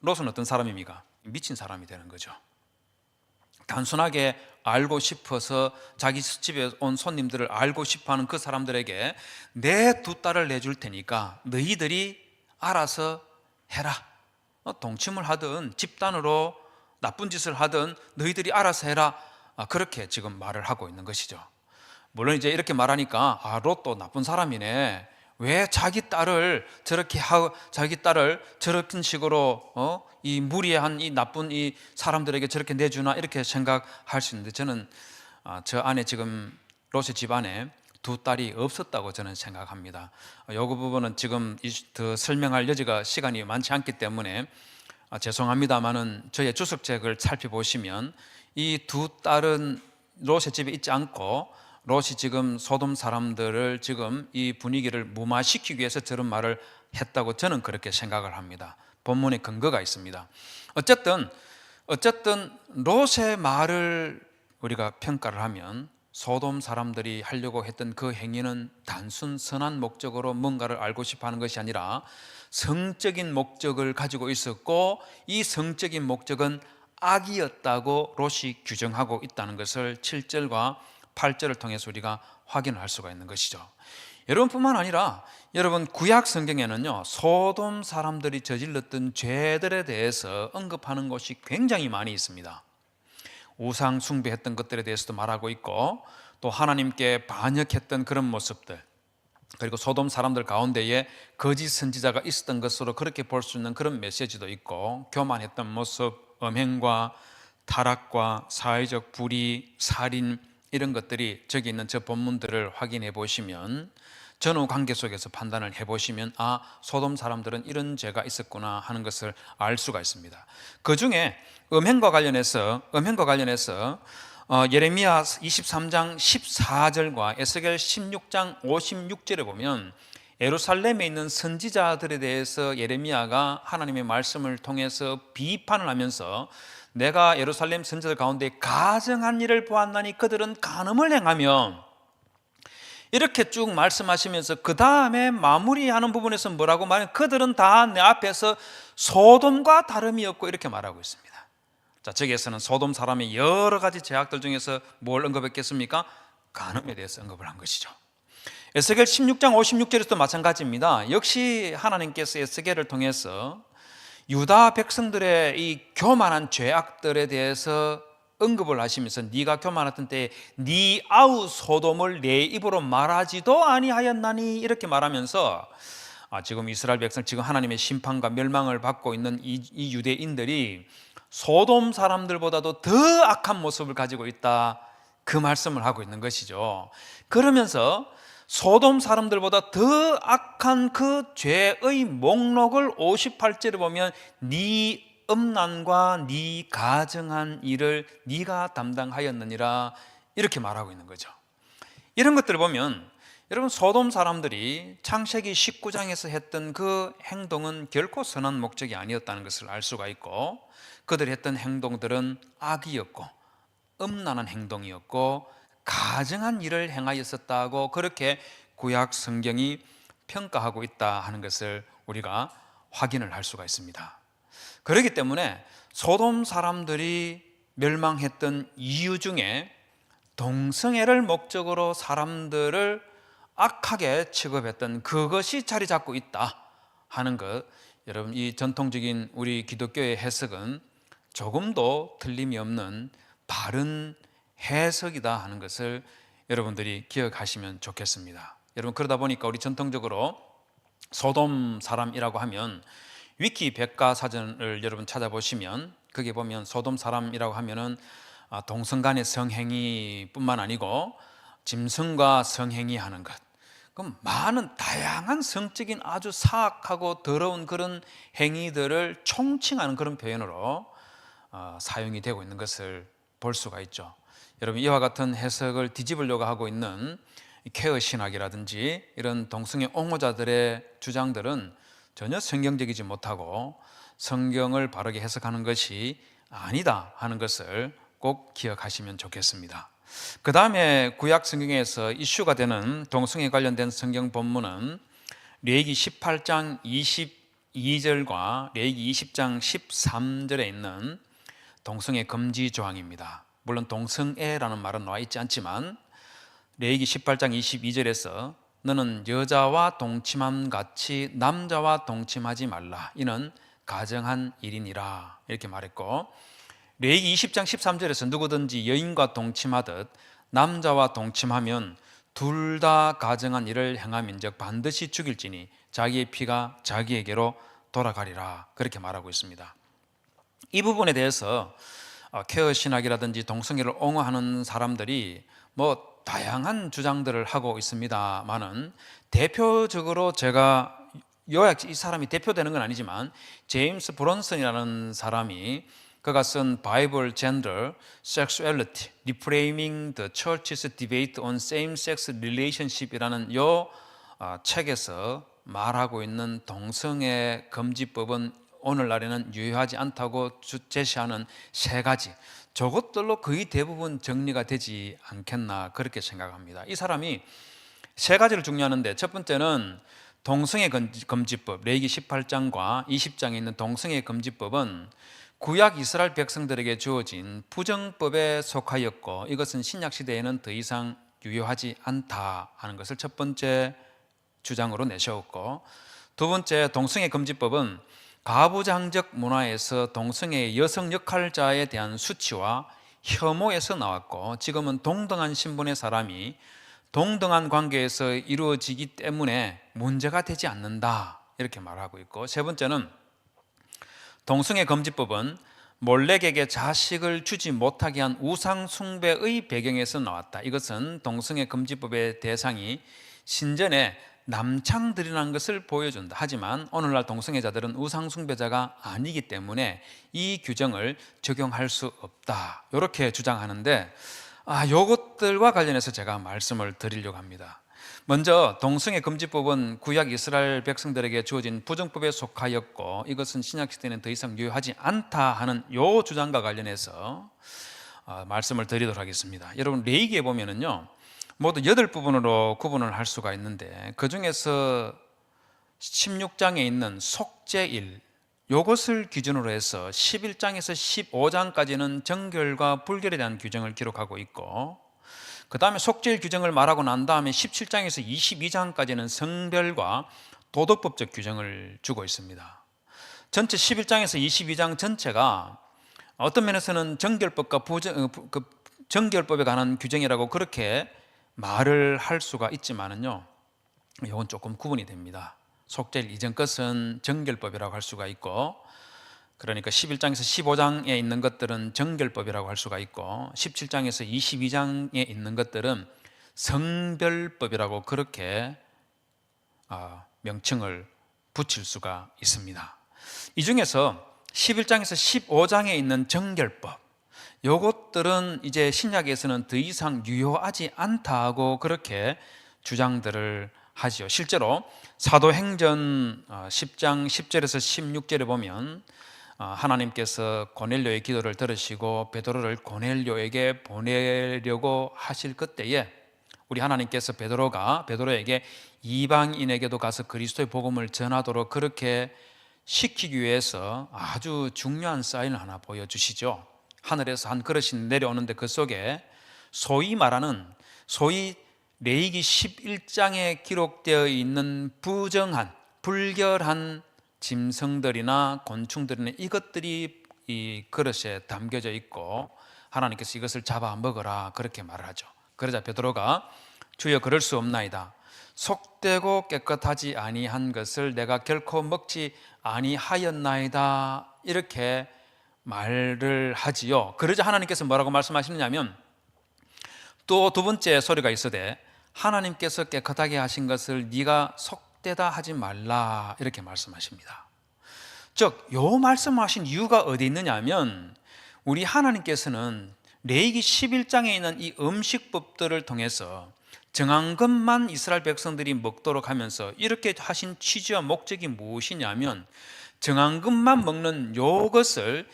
롯은 어떤 사람입니까? 미친 사람이 되는 거죠. 단순하게 알고 싶어서 자기 집에 온 손님들을 알고 싶어하는 그 사람들에게 내 두 딸을 내줄 테니까 너희들이 알아서 해라, 동침을 하든 집단으로 나쁜 짓을 하든 너희들이 알아서 해라, 그렇게 지금 말을 하고 있는 것이죠. 물론 이제 이렇게 말하니까 롯도 나쁜 사람이네, 왜 자기 딸을 저런 식으로 이 무리한 이 나쁜 이 사람들에게 저렇게 내주나, 이렇게 생각할 수 있는데, 저는 저 안에 지금 롯의 집 안에 두 딸이 없었다고 저는 생각합니다. 이 부분은 지금 더 설명할 여지가 시간이 많지 않기 때문에 죄송합니다만은 저의 주석책을 살펴보시면 이 두 딸은 롯의 집에 있지 않고 롯이 지금 소돔 사람들을 지금 이 분위기를 무마시키기 위해서 저런 말을 했다고 저는 그렇게 생각을 합니다. 본문에 근거가 있습니다. 어쨌든 롯의 말을 우리가 평가를 하면 소돔 사람들이 하려고 했던 그 행위는 단순 선한 목적으로 뭔가를 알고 싶어 하는 것이 아니라 성적인 목적을 가지고 있었고, 이 성적인 목적은 악이었다고 롯이 규정하고 있다는 것을 7절과 8절을 통해서 우리가 확인할 수가 있는 것이죠. 여러분뿐만 아니라 여러분 구약 성경에는요, 소돔 사람들이 저질렀던 죄들에 대해서 언급하는 것이 굉장히 많이 있습니다. 우상 숭배했던 것들에 대해서도 말하고 있고, 또 하나님께 반역했던 그런 모습들, 그리고 소돔 사람들 가운데에 거짓 선지자가 있었던 것으로 그렇게 볼 수 있는 그런 메시지도 있고, 교만했던 모습, 음행과 타락과 사회적 불의, 살인, 이런 것들이 저기 있는 저 본문들을 확인해 보시면 전후 관계 속에서 판단을 해보시면 소돔 사람들은 이런 죄가 있었구나 하는 것을 알 수가 있습니다. 그 중에 음행과 관련해서 예레미야 23장 14절과 에스겔 16장 56절에 보면 예루살렘에 있는 선지자들에 대해서 예레미야가 하나님의 말씀을 통해서 비판을 하면서 내가 예루살렘 선지자들 가운데 가증한 일을 보았나니 그들은 간음을 행하며, 이렇게 쭉 말씀하시면서 그 다음에 마무리하는 부분에서 뭐라고 말하면 그들은 다 내 앞에서 소돔과 다름이 없고 이렇게 말하고 있습니다. 자, 저기에서는 소돔 사람의 여러 가지 죄악들 중에서 뭘 언급했겠습니까? 간음에 대해서 언급을 한 것이죠. 에스겔 16장 56절에서도 마찬가지입니다. 역시 하나님께서 에스겔을 통해서 유다 백성들의 이 교만한 죄악들에 대해서 언급을 하시면서 네가 교만했던 때에 네 아우 소돔을 내 입으로 말하지도 아니하였나니 이렇게 말하면서 지금 이스라엘 백성, 지금 하나님의 심판과 멸망을 받고 있는 이 유대인들이 소돔 사람들보다도 더 악한 모습을 가지고 있다, 그 말씀을 하고 있는 것이죠. 그러면서 소돔 사람들보다 더 악한 그 죄의 목록을 58절에 보면 네 음란과 네 가증한 일을 네가 담당하였느니라 이렇게 말하고 있는 거죠. 이런 것들을 보면 여러분, 소돔 사람들이 창세기 19장에서 했던 그 행동은 결코 선한 목적이 아니었다는 것을 알 수가 있고, 그들이 했던 행동들은 악이었고 음란한 행동이었고 가증한 일을 행하였었다고 그렇게 구약 성경이 평가하고 있다 하는 것을 우리가 확인을 할 수가 있습니다. 그렇기 때문에 소돔 사람들이 멸망했던 이유 중에 동성애를 목적으로 사람들을 악하게 취급했던 그것이 자리 잡고 있다 하는 것, 여러분, 이 전통적인 우리 기독교의 해석은 조금도 틀림이 없는 바른 해석이다 하는 것을 여러분들이 기억하시면 좋겠습니다. 여러분, 그러다 보니까 우리 전통적으로 소돔 사람이라고 하면 위키 백과사전을 여러분 찾아보시면 거기에 보면 소돔 사람이라고 하면은 동성 간의 성행위 뿐만 아니고 짐승과 성행위 하는 것, 그럼 많은 다양한 성적인 아주 사악하고 더러운 그런 행위들을 총칭하는 그런 표현으로 사용이 되고 있는 것을 볼 수가 있죠. 여러분, 이와 같은 해석을 뒤집으려고 하고 있는 퀘어 신학이라든지 이런 동성애 옹호자들의 주장들은 전혀 성경적이지 못하고 성경을 바르게 해석하는 것이 아니다 하는 것을 꼭 기억하시면 좋겠습니다. 그 다음에 구약 성경에서 이슈가 되는 동성애 관련된 성경 본문은 레위기 18장 22절과 레위기 20장 13절에 있는 동성애 금지 조항입니다. 물론 동성애라는 말은 나와 있지 않지만 레위기 18장 22절에서 너는 여자와 동침함 같이 남자와 동침하지 말라, 이는 가정한 일이니라 이렇게 말했고, 레위기 20장 13절에서 누구든지 여인과 동침하듯 남자와 동침하면 둘 다 가정한 일을 행함인즉 반드시 죽일지니 자기의 피가 자기에게로 돌아가리라 그렇게 말하고 있습니다. 이 부분에 대해서 퀘어 신학이라든지 동성애를 옹호하는 사람들이 다양한 주장들을 하고 있습니다만은, 대표적으로 제가 요약, 이 사람이 대표되는 건 아니지만 제임스 브론슨이라는 사람이 그가 쓴 Bible, Gender, Sexuality, Reframing the Church's Debate on Same-Sex Relationship이라는 요 책에서 말하고 있는 동성애 금지법은 오늘날에는 유효하지 않다고 제시하는 세 가지, 저것들로 거의 대부분 정리가 되지 않겠나 그렇게 생각합니다. 이 사람이 세 가지를 중요하는데, 첫 번째는 동성애 금지법, 레위기 18장과 20장에 있는 동성애 금지법은 구약 이스라엘 백성들에게 주어진 부정법에 속하였고 이것은 신약 시대에는 더 이상 유효하지 않다 하는 것을 첫 번째 주장으로 내세웠고, 두 번째, 동성애 금지법은 가부장적 문화에서 동성애의 여성 역할자에 대한 수치와 혐오에서 나왔고 지금은 동등한 신분의 사람이 동등한 관계에서 이루어지기 때문에 문제가 되지 않는다 이렇게 말하고 있고, 세 번째는 동성애 금지법은 몰렉에게 자식을 주지 못하게 한 우상 숭배의 배경에서 나왔다. 이것은 동성애 금지법의 대상이 신전에 남창들이라는 것을 보여준다. 하지만 오늘날 동성애자들은 우상숭배자가 아니기 때문에 이 규정을 적용할 수 없다, 이렇게 주장하는데, 이것들과 관련해서 제가 말씀을 드리려고 합니다. 먼저 동성애 금지법은 구약 이스라엘 백성들에게 주어진 부정법에 속하였고 이것은 신약시대에는 더 이상 유효하지 않다 하는 이 주장과 관련해서 말씀을 드리도록 하겠습니다. 여러분, 레위기에 보면은요, 모두 8부분으로 구분을 할 수가 있는데 그 중에서 16장에 있는 속죄일, 이것을 기준으로 해서 11장에서 15장까지는 정결과 불결에 대한 규정을 기록하고 있고, 그 다음에 속죄일 규정을 말하고 난 다음에 17장에서 22장까지는 성별과 도덕법적 규정을 주고 있습니다. 전체 11장에서 22장 전체가 어떤 면에서는 정결법과 정결법에 관한 규정이라고 그렇게 말을 할 수가 있지만은요, 이건 조금 구분이 됩니다. 속죄일 이전 것은 정결법이라고 할 수가 있고, 그러니까 11장에서 15장에 있는 것들은 정결법이라고 할 수가 있고, 17장에서 22장에 있는 것들은 성별법이라고 그렇게 명칭을 붙일 수가 있습니다. 이 중에서 11장에서 15장에 있는 정결법, 요것들은 이제 신약에서는 더 이상 유효하지 않다고 그렇게 주장들을 하지요. 실제로 사도행전 10장 10절에서 16절에 보면 하나님께서 고넬료의 기도를 들으시고 베드로를 고넬료에게 보내려고 하실 그때에 우리 하나님께서 베드로에게 이방인에게도 가서 그리스도의 복음을 전하도록 그렇게 시키기 위해서 아주 중요한 사인을 하나 보여주시죠. 하늘에서 한 그릇이 내려오는데 그 속에 소위 레위기 11장에 기록되어 있는 불결한 짐승들이나 곤충들이나 이것들이 이 그릇에 담겨져 있고 하나님께서 이것을 잡아 먹어라 그렇게 말을 하죠. 그러자 베드로가 주여 그럴 수 없나이다. 속되고 깨끗하지 아니한 것을 내가 결코 먹지 아니하였나이다 이렇게 말을 하지요. 그러자 하나님께서 뭐라고 말씀하시느냐면 또 두 번째 소리가 있으되 하나님께서 깨끗하게 하신 것을 네가 속되다 하지 말라 이렇게 말씀하십니다. 즉, 요 말씀하신 이유가 어디 있느냐 하면 우리 하나님께서는 레위기 11장에 있는 이 음식법들을 통해서 정한 것만 이스라엘 백성들이 먹도록 하면서 이렇게 하신 취지와 목적이 무엇이냐면 정한 것만 먹는 요것을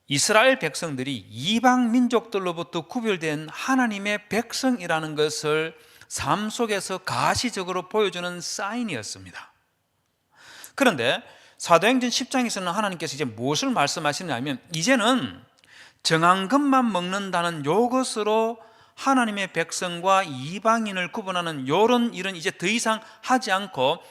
이스라엘 백성들이 이방 민족들로부터 구별된 하나님의 백성이라는 것을 삶 속에서 가시적으로 보여주는 사인이었습니다. 그런데 사도행전 10장에서는 하나님께서 이제 무엇을 말씀하시냐면 이제는 정한 것만 먹는다는 요것으로 하나님의 백성과 이방인을 구분하는 이런 일은 이제 더 이상 하지 않고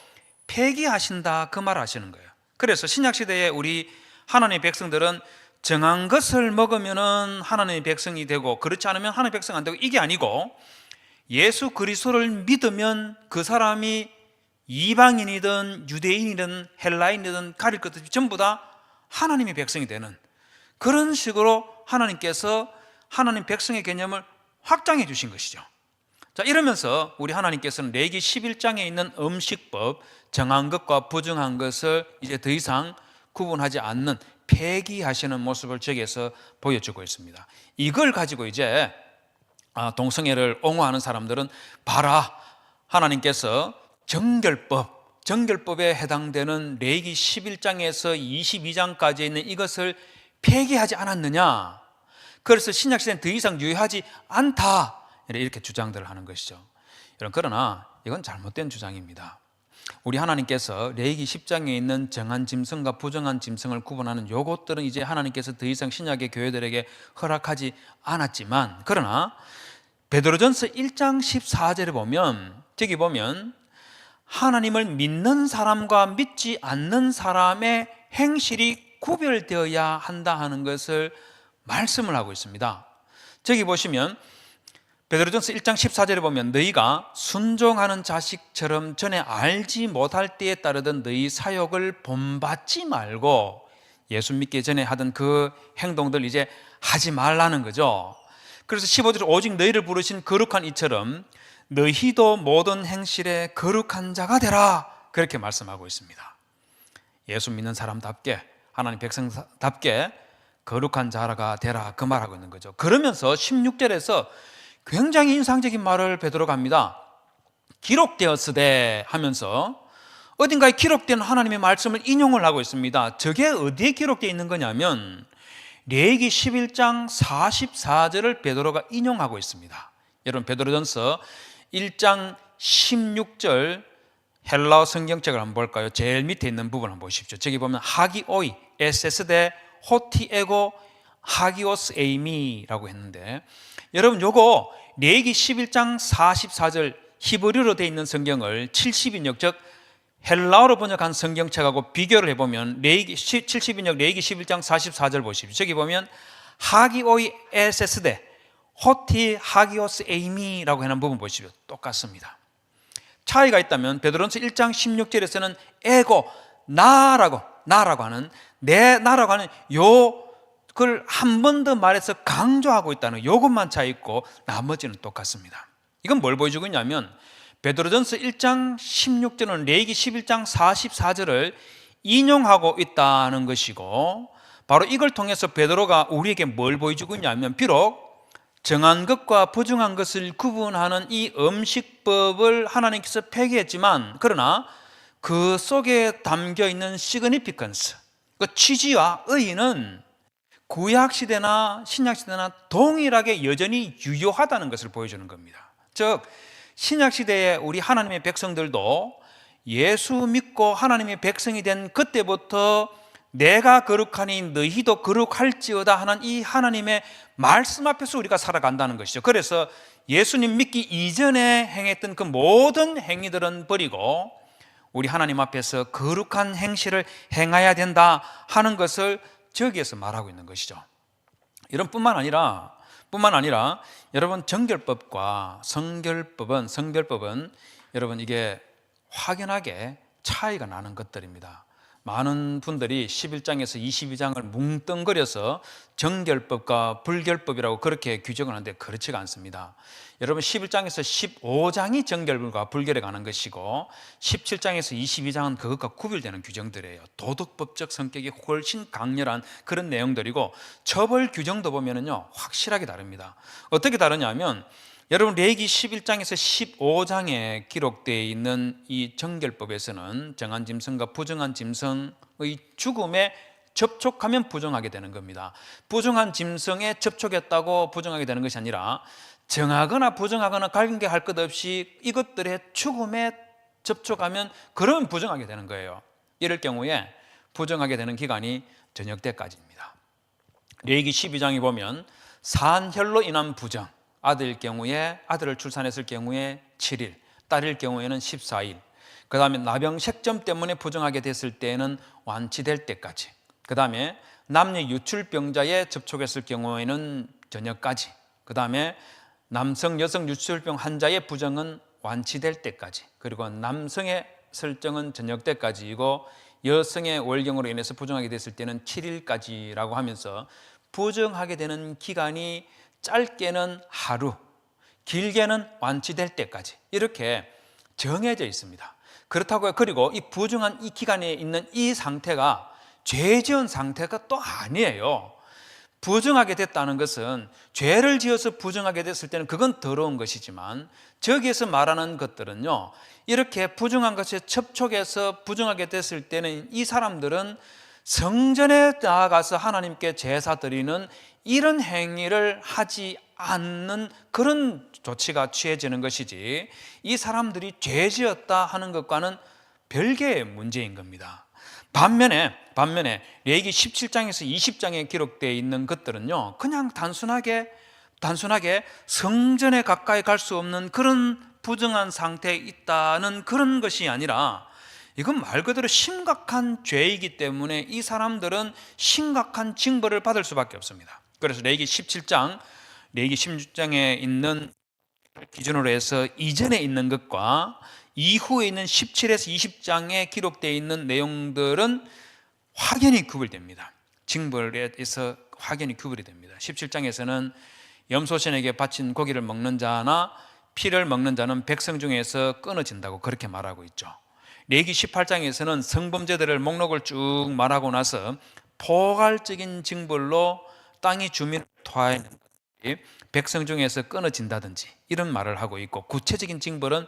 폐기하신다 그 말을 하시는 거예요. 그래서 신약시대에 우리 하나님의 백성들은 정한 것을 먹으면 하나님의 백성이 되고 그렇지 않으면 하나님의 백성 안 되고 이게 아니고 예수 그리스도를 믿으면 그 사람이 이방인이든 유대인이든 헬라인이든 가릴 것 없이 전부 다 하나님의 백성이 되는 그런 식으로 하나님께서 하나님 백성의 개념을 확장해 주신 것이죠. 자, 이러면서 우리 하나님께서는 레위기 11장에 있는 음식법, 정한 것과 부정한 것을 이제 더 이상 구분하지 않는 폐기하시는 모습을 저기에서 보여주고 있습니다. 이걸 가지고 이제 동성애를 옹호하는 사람들은 봐라, 하나님께서 정결법에 해당되는 레위기 11장에서 22장까지 있는 이것을 폐기하지 않았느냐, 그래서 신약시대는 더 이상 유효하지 않다 이렇게 주장들을 하는 것이죠. 그러나 이건 잘못된 주장입니다. 우리 하나님께서 레위기 10장에 있는 정한 짐승과 부정한 짐승을 구분하는 요것들은 이제 하나님께서 더 이상 신약의 교회들에게 허락하지 않았지만, 그러나 베드로전서 1장 14절에 보면 저기 보면 하나님을 믿는 사람과 믿지 않는 사람의 행실이 구별되어야 한다 하는 것을 말씀을 하고 있습니다. 저기 보시면 베드로전서 1장 14절에 보면 너희가 순종하는 자식처럼 전에 알지 못할 때에 따르던 너희 사욕을 본받지 말고, 예수 믿기 전에 하던 그 행동들 이제 하지 말라는 거죠. 그래서 15절에 오직 너희를 부르신 거룩한 이처럼 너희도 모든 행실에 거룩한 자가 되라, 그렇게 말씀하고 있습니다. 예수 믿는 사람답게, 하나님 백성답게 거룩한 자가 되라, 그 말하고 있는 거죠. 그러면서 16절에서 굉장히 인상적인 말을 베드로가 합니다. 기록되었으되 하면서 어딘가에 기록된 하나님의 말씀을 인용을 하고 있습니다. 저게 어디에 기록되어 있는 거냐면 레위기 11장 44절을 베드로가 인용하고 있습니다. 여러분, 베드로전서 1장 16절 헬라어 성경책을 한번 볼까요? 제일 밑에 있는 부분 한번 보십시오. 저기 보면 하기오이 에세스데 호티에고 하기오스 에이미라고 했는데, 여러분 요거 레위기 11장 44절 히브리어로 되어 있는 성경을 70인역, 즉 헬라어로 번역한 성경책하고 비교를 해보면 70인역 레위기 11장 44절 보십시오. 저기 보면 하기오이 에세스데 호티 하기오스 에이미라고 하는 부분 보십시오. 똑같습니다. 차이가 있다면 베드로전서 1장 16절에서는 에고 나라고 하는, 내 나라고 하는 그걸 한 번 더 말해서 강조하고 있다는 요것만 차이 있고 나머지는 똑같습니다. 이건 뭘 보여주고 있냐면 베드로전서 1장 16절은 레위기 11장 44절을 인용하고 있다는 것이고, 바로 이걸 통해서 베드로가 우리에게 뭘 보여주고 있냐면, 비록 정한 것과 부정한 것을 구분하는 이 음식법을 하나님께서 폐기했지만, 그러나 그 속에 담겨있는 시그니피컨스, 그 취지와 의의는 구약시대나 신약시대나 동일하게 여전히 유효하다는 것을 보여주는 겁니다. 즉 신약시대의 우리 하나님의 백성들도 예수 믿고 하나님의 백성이 된 그때부터 내가 거룩하니 너희도 거룩할지어다 하는 이 하나님의 말씀 앞에서 우리가 살아간다는 것이죠. 그래서 예수님 믿기 이전에 행했던 그 모든 행위들은 버리고 우리 하나님 앞에서 거룩한 행실을 행해야 된다 하는 것을 저기에서 말하고 있는 것이죠. 이런 뿐만 아니라 여러분, 정결법과 성별법은 여러분 이게 확연하게 차이가 나는 것들입니다. 많은 분들이 11장에서 22장을 뭉뚱그려서 정결법과 불결법이라고 그렇게 규정을 하는데 그렇지가 않습니다. 여러분, 11장에서 15장이 정결과 불결에 관한 것이고 17장에서 22장은 그것과 구별되는 규정들이에요. 도덕법적 성격이 훨씬 강렬한 그런 내용들이고, 처벌 규정도 보면은요 확실하게 다릅니다. 어떻게 다르냐면, 여러분 레위기 11장에서 15장에 기록되어 있는 이 정결법에서는 정한 짐승과 부정한 짐승의 죽음에 접촉하면 부정하게 되는 겁니다. 부정한 짐승에 접촉했다고 부정하게 되는 것이 아니라 정하거나 부정하거나 관계할 것 없이 이것들의 죽음에 접촉하면 그러면 부정하게 되는 거예요. 이럴 경우에 부정하게 되는 기간이 저녁 때까지입니다. 레위기 12장에 보면 산혈로 인한 부정, 아들일 경우에, 아들을 출산했을 경우에 7일, 딸일 경우에는 14일, 그 다음에 나병색점 때문에 부정하게 됐을 때에는 완치될 때까지, 그 다음에 남녀 유출병자에 접촉했을 경우에는 저녁까지, 그 다음에 남성, 여성 유출병 환자의 부정은 완치될 때까지, 그리고 남성의 설정은 저녁 때까지이고 여성의 월경으로 인해서 부정하게 됐을 때는 7일까지라고 하면서 부정하게 되는 기간이 짧게는 하루, 길게는 완치될 때까지 이렇게 정해져 있습니다. 그렇다고요. 그리고 이 부정한 이 기간에 있는 이 상태가 죄 지은 상태가 또 아니에요. 부정하게 됐다는 것은 죄를 지어서 부정하게 됐을 때는 그건 더러운 것이지만, 저기에서 말하는 것들은요, 이렇게 부정한 것에 접촉해서 부정하게 됐을 때는 이 사람들은 성전에 나아가서 하나님께 제사 드리는 이런 행위를 하지 않는 그런 조치가 취해지는 것이지, 이 사람들이 죄 지었다 하는 것과는 별개의 문제인 겁니다. 반면에 레위기 17장에서 20장에 기록되어 있는 것들은요, 그냥 단순하게 성전에 가까이 갈 수 없는 그런 부정한 상태에 있다는 그런 것이 아니라, 이건 말 그대로 심각한 죄이기 때문에 이 사람들은 심각한 징벌을 받을 수밖에 없습니다. 그래서 레위기 16장에 있는 기준으로 해서 이전에 있는 것과 이후에 있는 17에서 20장에 기록되어 있는 내용들은 확연히 구별됩니다. 징벌에서 확연히 구별이 됩니다. 17장에서는 염소신에게 바친 고기를 먹는 자나 피를 먹는 자는 백성 중에서 끊어진다고 그렇게 말하고 있죠. 레위기 18장에서는 성범죄들을 목록을 쭉 말하고 나서 포괄적인 징벌로 땅의 주민을 토하는 백성 중에서 끊어진다든지 이런 말을 하고 있고, 구체적인 징벌은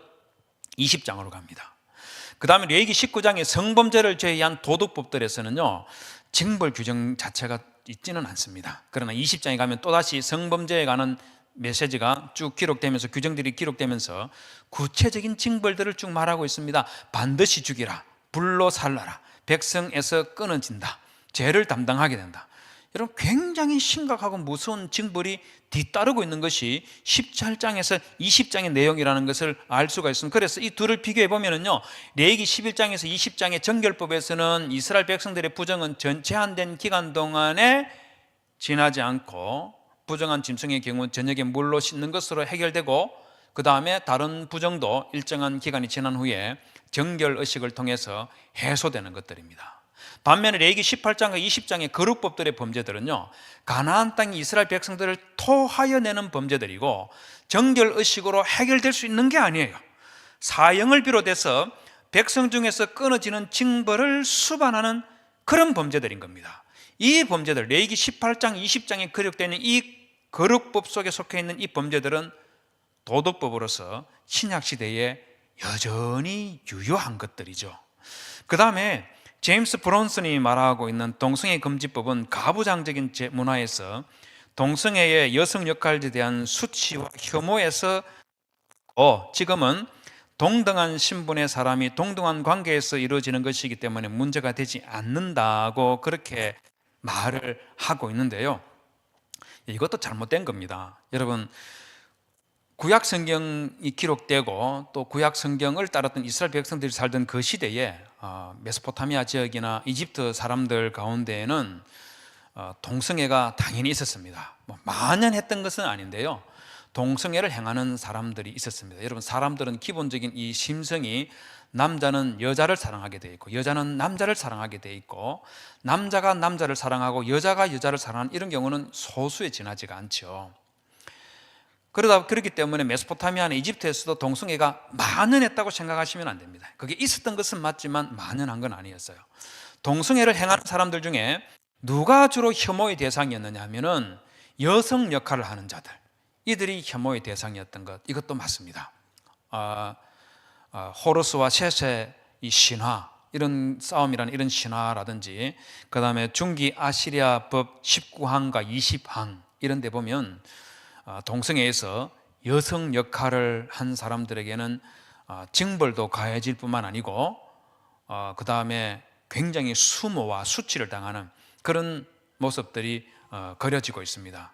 20장으로 갑니다. 그 다음에 레위기 19장의 성범죄를 제외한 도덕법들에서는요, 징벌 규정 자체가 있지는 않습니다. 그러나 20장에 가면 또다시 성범죄에 관한 메시지가 쭉 기록되면서, 규정들이 기록되면서 구체적인 징벌들을 쭉 말하고 있습니다. 반드시 죽이라, 불로 살라라, 백성에서 끊어진다, 죄를 담당하게 된다. 여러분, 굉장히 심각하고 무서운 징벌이 뒤따르고 있는 것이 17장에서 20장의 내용이라는 것을 알 수가 있습니다. 그래서 이 둘을 비교해 보면은요, 레위기 11장에서 20장의 정결법에서는 이스라엘 백성들의 부정은 제한된 기간 동안에 지나지 않고, 부정한 짐승의 경우 저녁에 물로 씻는 것으로 해결되고, 그 다음에 다른 부정도 일정한 기간이 지난 후에 정결의식을 통해서 해소되는 것들입니다. 반면에 레위기 18장과 20장의 거룩법들의 범죄들은요, 가나안 땅 이스라엘 백성들을 토하여 내는 범죄들이고, 정결의식으로 해결될 수 있는 게 아니에요. 사형을 비롯해서 백성 중에서 끊어지는 징벌을 수반하는 그런 범죄들인 겁니다. 이 범죄들, 레위기 18장, 20장에 기록되어 있는 이 거룩법 속에 속해 있는 이 범죄들은 도덕법으로서 신약시대에 여전히 유효한 것들이죠. 그 다음에 제임스 브론슨이 말하고 있는 동성애 금지법은 가부장적인 문화에서 동성애의 여성 역할에 대한 수치와 혐오에서 지금은 동등한 신분의 사람이 동등한 관계에서 이루어지는 것이기 때문에 문제가 되지 않는다고 그렇게 말을 하고 있는데요, 이것도 잘못된 겁니다. 여러분, 구약 성경이 기록되고 또 구약 성경을 따랐던 이스라엘 백성들이 살던 그 시대에 메소포타미아 지역이나 이집트 사람들 가운데에는 동성애가 당연히 있었습니다. 만연했던 것은 아닌데요, 동성애를 행하는 사람들이 있었습니다. 여러분, 사람들은 기본적인 이 심성이 남자는 여자를 사랑하게 돼 있고 여자는 남자를 사랑하게 돼 있고, 남자가 남자를 사랑하고 여자가 여자를 사랑하는 이런 경우는 소수에 지나지가 않죠. 그렇기 때문에 메소포타미아나 이집트에서도 동성애가 만연했다고 생각하시면 안 됩니다. 그게 있었던 것은 맞지만 만연한 건 아니었어요. 동성애를 행하는 사람들 중에 누가 주로 혐오의 대상이었느냐 하면은 여성 역할을 하는 자들, 이들이 혐오의 대상이었던 것, 이것도 맞습니다. 호르스와 셋의 이 신화, 이런 싸움이라는 이런 신화라든지, 그 다음에 중기 아시리아 법 19항과 20항 이런 데 보면 동성애에서 여성 역할을 한 사람들에게는 징벌도 가해질 뿐만 아니고 그 다음에 굉장히 수모와 수치를 당하는 그런 모습들이 그려지고 있습니다.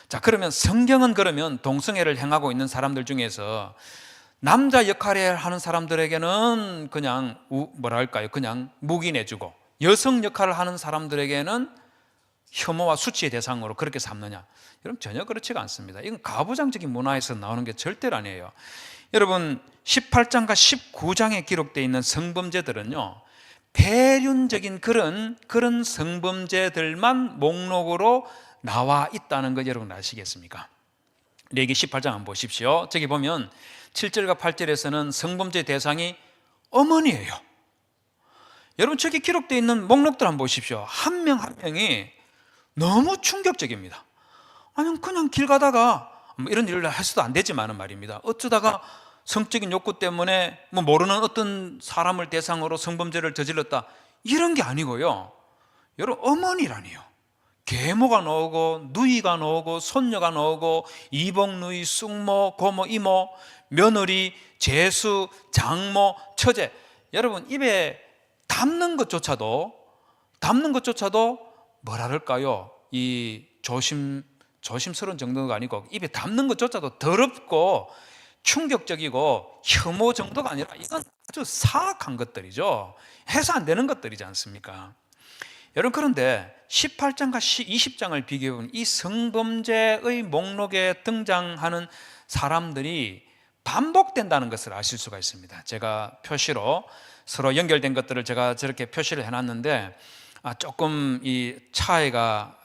자, 그러면 성경은 그러면 동성애를 행하고 있는 사람들 중에서 남자 역할을 하는 사람들에게는 그냥 그냥 묵인해주고, 여성 역할을 하는 사람들에게는 혐오와 수치의 대상으로 그렇게 삼느냐? 여러분, 전혀 그렇지가 않습니다. 이건 가부장적인 문화에서 나오는 게 절대로 아니에요. 여러분, 18장과 19장에 기록되어 있는 성범죄들은요, 폐륜적인 그런 성범죄들만 목록으로 나와 있다는 것 여러분 아시겠습니까? 레위기 18장 한번 보십시오. 저기 보면 7절과 8절에서는 성범죄 대상이 어머니예요. 여러분, 저기 기록되어 있는 목록들 한번 보십시오. 한 명 한 명이 너무 충격적입니다. 아니, 그냥 길 가다가 이런 일을 해서도 안 되지만은 말입니다, 어쩌다가 성적인 욕구 때문에 모르는 어떤 사람을 대상으로 성범죄를 저질렀다, 이런 게 아니고요, 여러분, 어머니라니요. 계모가 나오고 누이가 나오고 손녀가 나오고 이복, 누이, 쑥모, 고모, 이모, 며느리, 제수, 장모, 처제. 여러분, 입에 담는 것조차도 뭐라 그럴까요? 이 조심스러운 정도가 아니고 입에 담는 것조차도 더럽고 충격적이고 혐오 정도가 아니라 이건 아주 사악한 것들이죠. 해서 안 되는 것들이지 않습니까? 여러분, 그런데 18장과 20장을 비교해보면 이 성범죄의 목록에 등장하는 사람들이 반복된다는 것을 아실 수가 있습니다. 제가 표시로 서로 연결된 것들을 제가 저렇게 표시를 해놨는데, 조금 이 차이가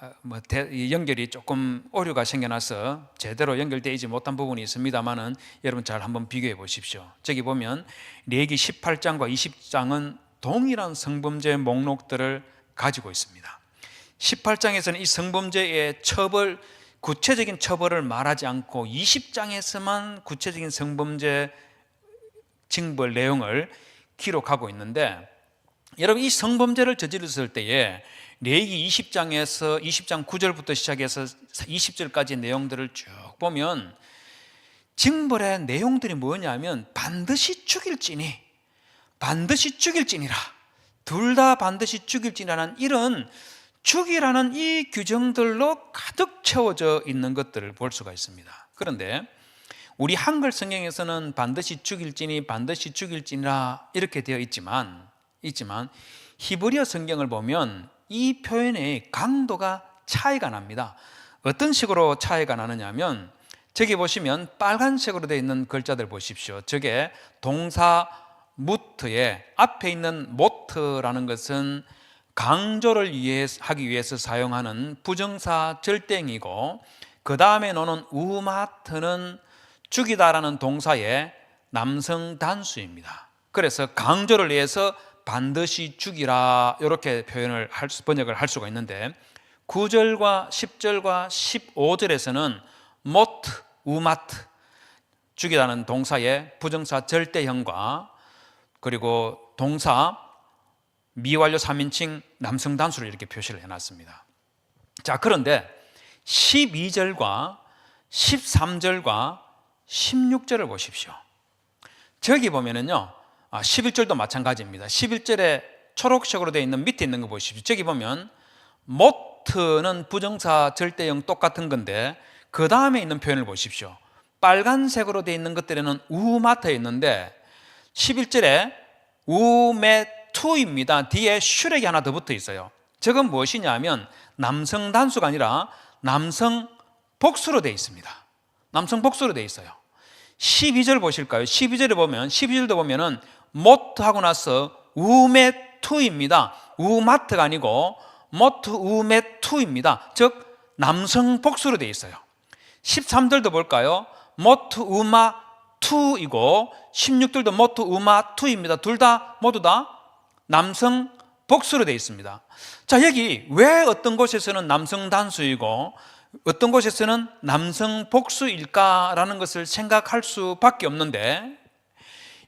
이 연결이 조금 오류가 생겨나서 제대로 연결되지 못한 부분이 있습니다만은 여러분 잘 한번 비교해 보십시오. 저기 보면 레위기 18장과 20장은 동일한 성범죄 목록들을 가지고 있습니다. 18장에서는 이 성범죄의 구체적인 처벌을 말하지 않고 20장에서만 구체적인 성범죄 징벌 내용을 기록하고 있는데, 여러분 이 성범죄를 저질렀을 때에 레위기 20장에서 20장 9절부터 시작해서 20절까지 내용들을 쭉 보면 징벌의 내용들이 뭐냐면 반드시 죽일지니라, 둘 다 반드시 죽일지니라는 이런 죽이라는 이 규정들로 가득 채워져 있는 것들을 볼 수가 있습니다. 그런데 우리 한글 성경에서는 반드시 죽일지니라 이렇게 되어 있지만 히브리어 성경을 보면 이 표현의 강도가 차이가 납니다. 어떤 식으로 차이가 나느냐 하면, 저기 보시면 빨간색으로 되어 있는 글자들 보십시오. 저게 동사 무트에 앞에 있는 모트라는 것은 강조를 하기 위해서 사용하는 부정사 절대형이고, 그 다음에 노는 우마트는 죽이다라는 동사의 남성 단수입니다. 그래서 강조를 위해서 반드시 죽이라 이렇게 번역을 할 수가 있는데, 9절과 10절과 15절에서는 모트, 우마트, 죽이다는 동사의 부정사 절대형과 그리고 동사 미완료 3인칭 남성 단수를 이렇게 표시를 해놨습니다. 자, 그런데 12절과 13절과 16절을 보십시오. 저기 보면은요, 11절도 마찬가지입니다. 11절에 초록색으로 되어 있는 밑에 있는 거 보십시오. 저기 보면 모트는 부정사 절대형 똑같은 건데 그 다음에 있는 표현을 보십시오. 빨간색으로 되어 있는 것들에는 우마트에 있는데 11절에 우메투입니다. 뒤에 슈렉이 하나 더 붙어 있어요. 저건 무엇이냐 하면 남성 단수가 아니라 남성 복수로 되어 있습니다. 남성 복수로 되어 있어요. 12절 보실까요? 12절도 보면은 모트 하고 나서 우메투입니다. 우마트가 아니고 모트 우메투입니다. 즉 남성 복수로 되어 있어요. 13절도 볼까요? 모트 우마투이고 16절도 모트 우마투입니다. 둘 다 모두 다 남성 복수로 되어 있습니다. 자, 여기 왜 어떤 곳에서는 남성 단수이고 어떤 곳에서는 남성 복수일까라는 것을 생각할 수밖에 없는데,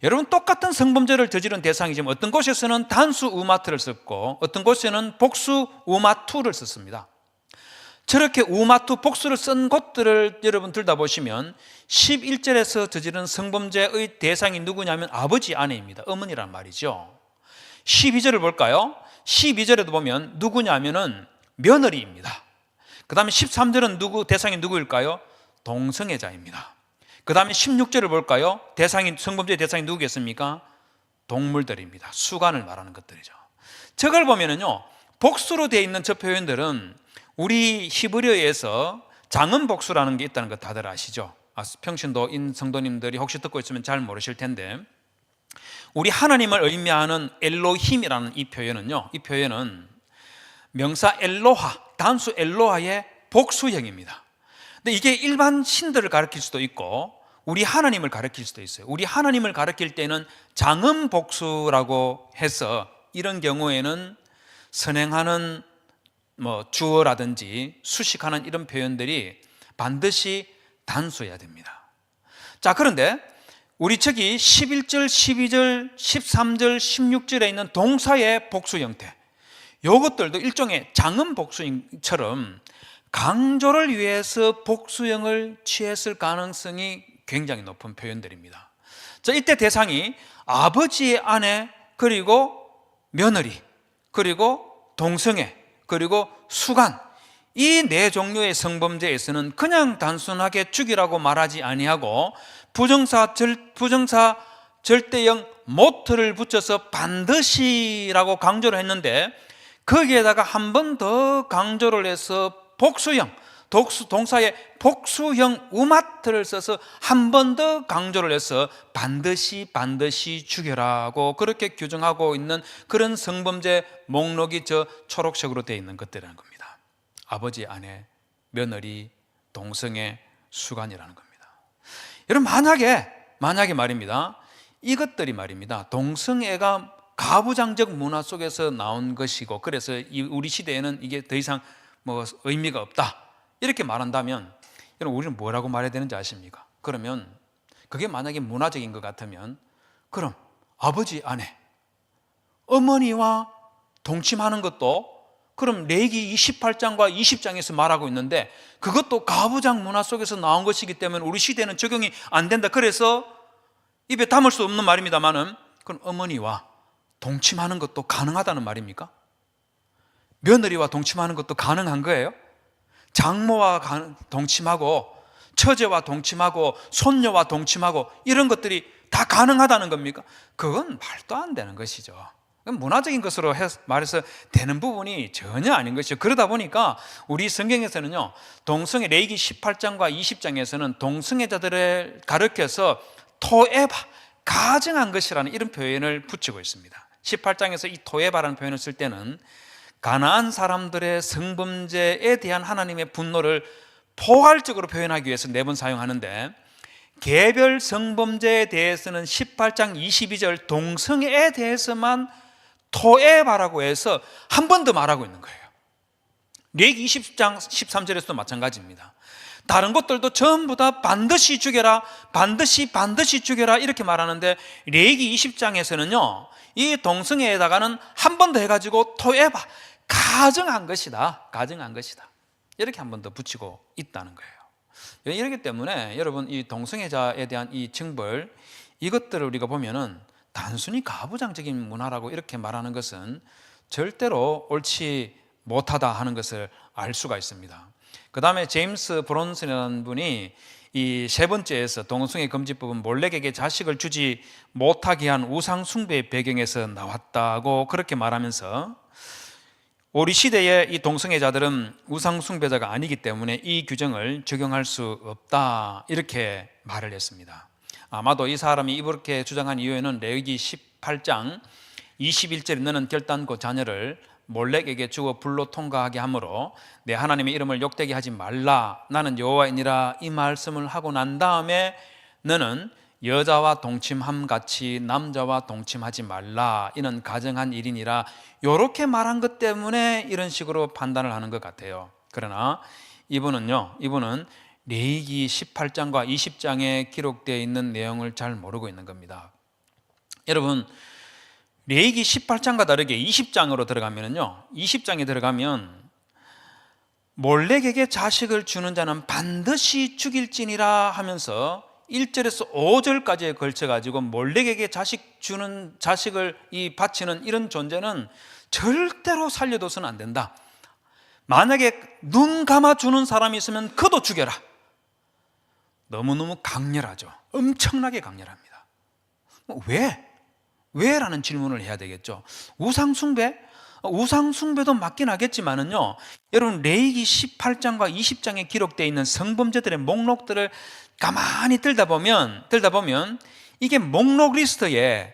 여러분 똑같은 성범죄를 저지른 대상이지만 어떤 곳에서는 단수 우마트를 썼고 어떤 곳에는 복수 우마투를 썼습니다. 저렇게 우마투 복수를 쓴 곳들을 여러분 들여다보시면 11절에서 저지른 성범죄의 대상이 누구냐면 아버지, 아내입니다. 어머니란 말이죠. 12절을 볼까요? 12절에도 보면 누구냐면은 며느리입니다. 그 다음에 13절은 대상이 누구일까요? 동성애자입니다. 그 다음에 16절을 볼까요? 성범죄의 대상이 누구겠습니까? 동물들입니다. 수간을 말하는 것들이죠. 저걸 보면은요, 복수로 되어 있는 저 표현들은 우리 히브리어에서 장음복수라는 게 있다는 거 다들 아시죠? 평신도인 성도님들이 혹시 듣고 있으면 잘 모르실 텐데, 우리 하나님을 의미하는 엘로힘이라는 이 표현은 명사 엘로하, 단수 엘로하의 복수형입니다. 근데 이게 일반 신들을 가리킬 수도 있고 우리 하나님을 가리킬 수도 있어요. 우리 하나님을 가리킬 때는 장음복수라고 해서 이런 경우에는 선행하는 주어라든지 수식하는 이런 표현들이 반드시 단수해야 됩니다. 자, 그런데 우리 저기 11절, 12절, 13절, 16절에 있는 동사의 복수 형태, 이것들도 일종의 장음복수처럼 강조를 위해서 복수형을 취했을 가능성이 굉장히 높은 표현들입니다. 자, 이때 대상이 아버지의 아내, 그리고 며느리, 그리고 동성애, 그리고 수간, 이 네 종류의 성범죄에서는 그냥 단순하게 죽이라고 말하지 아니하고 부정사 절대형 모트를 붙여서 반드시라고 강조를 했는데, 거기에다가 한 번 더 강조를 해서 복수형, 동사에 복수형 우마트를 써서 한 번 더 강조를 해서 반드시 죽여라고 그렇게 규정하고 있는 그런 성범죄 목록이 저 초록색으로 되어 있는 것들이라는 겁니다. 아버지, 아내, 며느리, 동성애, 수간이라는 겁니다. 여러분, 만약에 말입니다, 이것들이 말입니다, 동성애가 가부장적 문화 속에서 나온 것이고 그래서 우리 시대에는 이게 더 이상 뭐 의미가 없다 이렇게 말한다면, 여러분, 우리는 뭐라고 말해야 되는지 아십니까? 그러면 그게 만약에 문화적인 것 같으면, 그럼 아버지, 아내, 어머니와 동침하는 것도 그럼 레위기 28장과 20장에서 말하고 있는데 그것도 가부장 문화 속에서 나온 것이기 때문에 우리 시대는 적용이 안 된다. 그래서 입에 담을 수 없는 말입니다만은, 그럼 어머니와 동침하는 것도 가능하다는 말입니까? 며느리와 동침하는 것도 가능한 거예요? 장모와 동침하고 처제와 동침하고 손녀와 동침하고 이런 것들이 다 가능하다는 겁니까? 그건 말도 안 되는 것이죠. 문화적인 것으로 말해서 되는 부분이 전혀 아닌 것이죠. 그러다 보니까 우리 성경에서는요, 동성애 레위기 18장과 20장에서는 동성애자들을 가르쳐서 토에바, 가증한 것이라는 이런 표현을 붙이고 있습니다. 18장에서 이 토에바라는 표현을 쓸 때는 가나안 사람들의 성범죄에 대한 하나님의 분노를 포괄적으로 표현하기 위해서 4번 사용하는데, 개별 성범죄에 대해서는 18장 22절 동성애에 대해서만 토에바라고 해서 한 번 더 말하고 있는 거예요. 레위기 20장 13절에서도 마찬가지입니다. 다른 것들도 전부 다 반드시 죽여라, 반드시 죽여라 이렇게 말하는데, 레위기 20장에서는요 이 동성애에다가는 한 번 더 해가지고 토에바, 가증한 것이다 이렇게 한 번 더 붙이고 있다는 거예요. 이렇기 때문에 여러분, 이 동성애자에 대한 이 징벌, 이것들을 우리가 보면은 단순히 가부장적인 문화라고 이렇게 말하는 것은 절대로 옳지 못하다 하는 것을 알 수가 있습니다. 그 다음에 제임스 브론슨이라는 분이 이 3번째에서 동성애 금지법은 몰렉에게 자식을 주지 못하게 한 우상 숭배의 배경에서 나왔다고 그렇게 말하면서, 우리 시대의 이 동성애자들은 우상 숭배자가 아니기 때문에 이 규정을 적용할 수 없다 이렇게 말을 했습니다. 아마도 이 사람이 이렇게 주장한 이유에는 레위기 18장 21절에 너는 결단코 자녀를 몰렉에게 주어 불로 통과하게 하므로 내 하나님의 이름을 욕되게 하지 말라, 나는 여호와이니라 이 말씀을 하고 난 다음에 너는 여자와 동침함 같이 남자와 동침하지 말라, 이는 가정한 일이니라, 이렇게 말한 것 때문에 이런 식으로 판단을 하는 것 같아요. 그러나 이분은 레위기 18장과 20장에 기록되어 있는 내용을 잘 모르고 있는 겁니다. 여러분, 레위기 18장과 다르게 20장으로 들어가면요, 20장에 들어가면 몰렉에게 자식을 주는 자는 반드시 죽일지니라 하면서 1절에서 5절까지에 걸쳐가지고 몰렉에게 자식을 바치는 이런 존재는 절대로 살려둬서는 안 된다. 만약에 눈 감아주는 사람이 있으면 그도 죽여라. 너무너무 강렬하죠. 엄청나게 강렬합니다. 왜? 라는 질문을 해야 되겠죠. 우상숭배도 맞긴 하겠지만은요, 여러분, 레위기 18장과 20장에 기록되어 있는 성범죄들의 목록들을 가만히 들다 보면 이게 목록 리스트가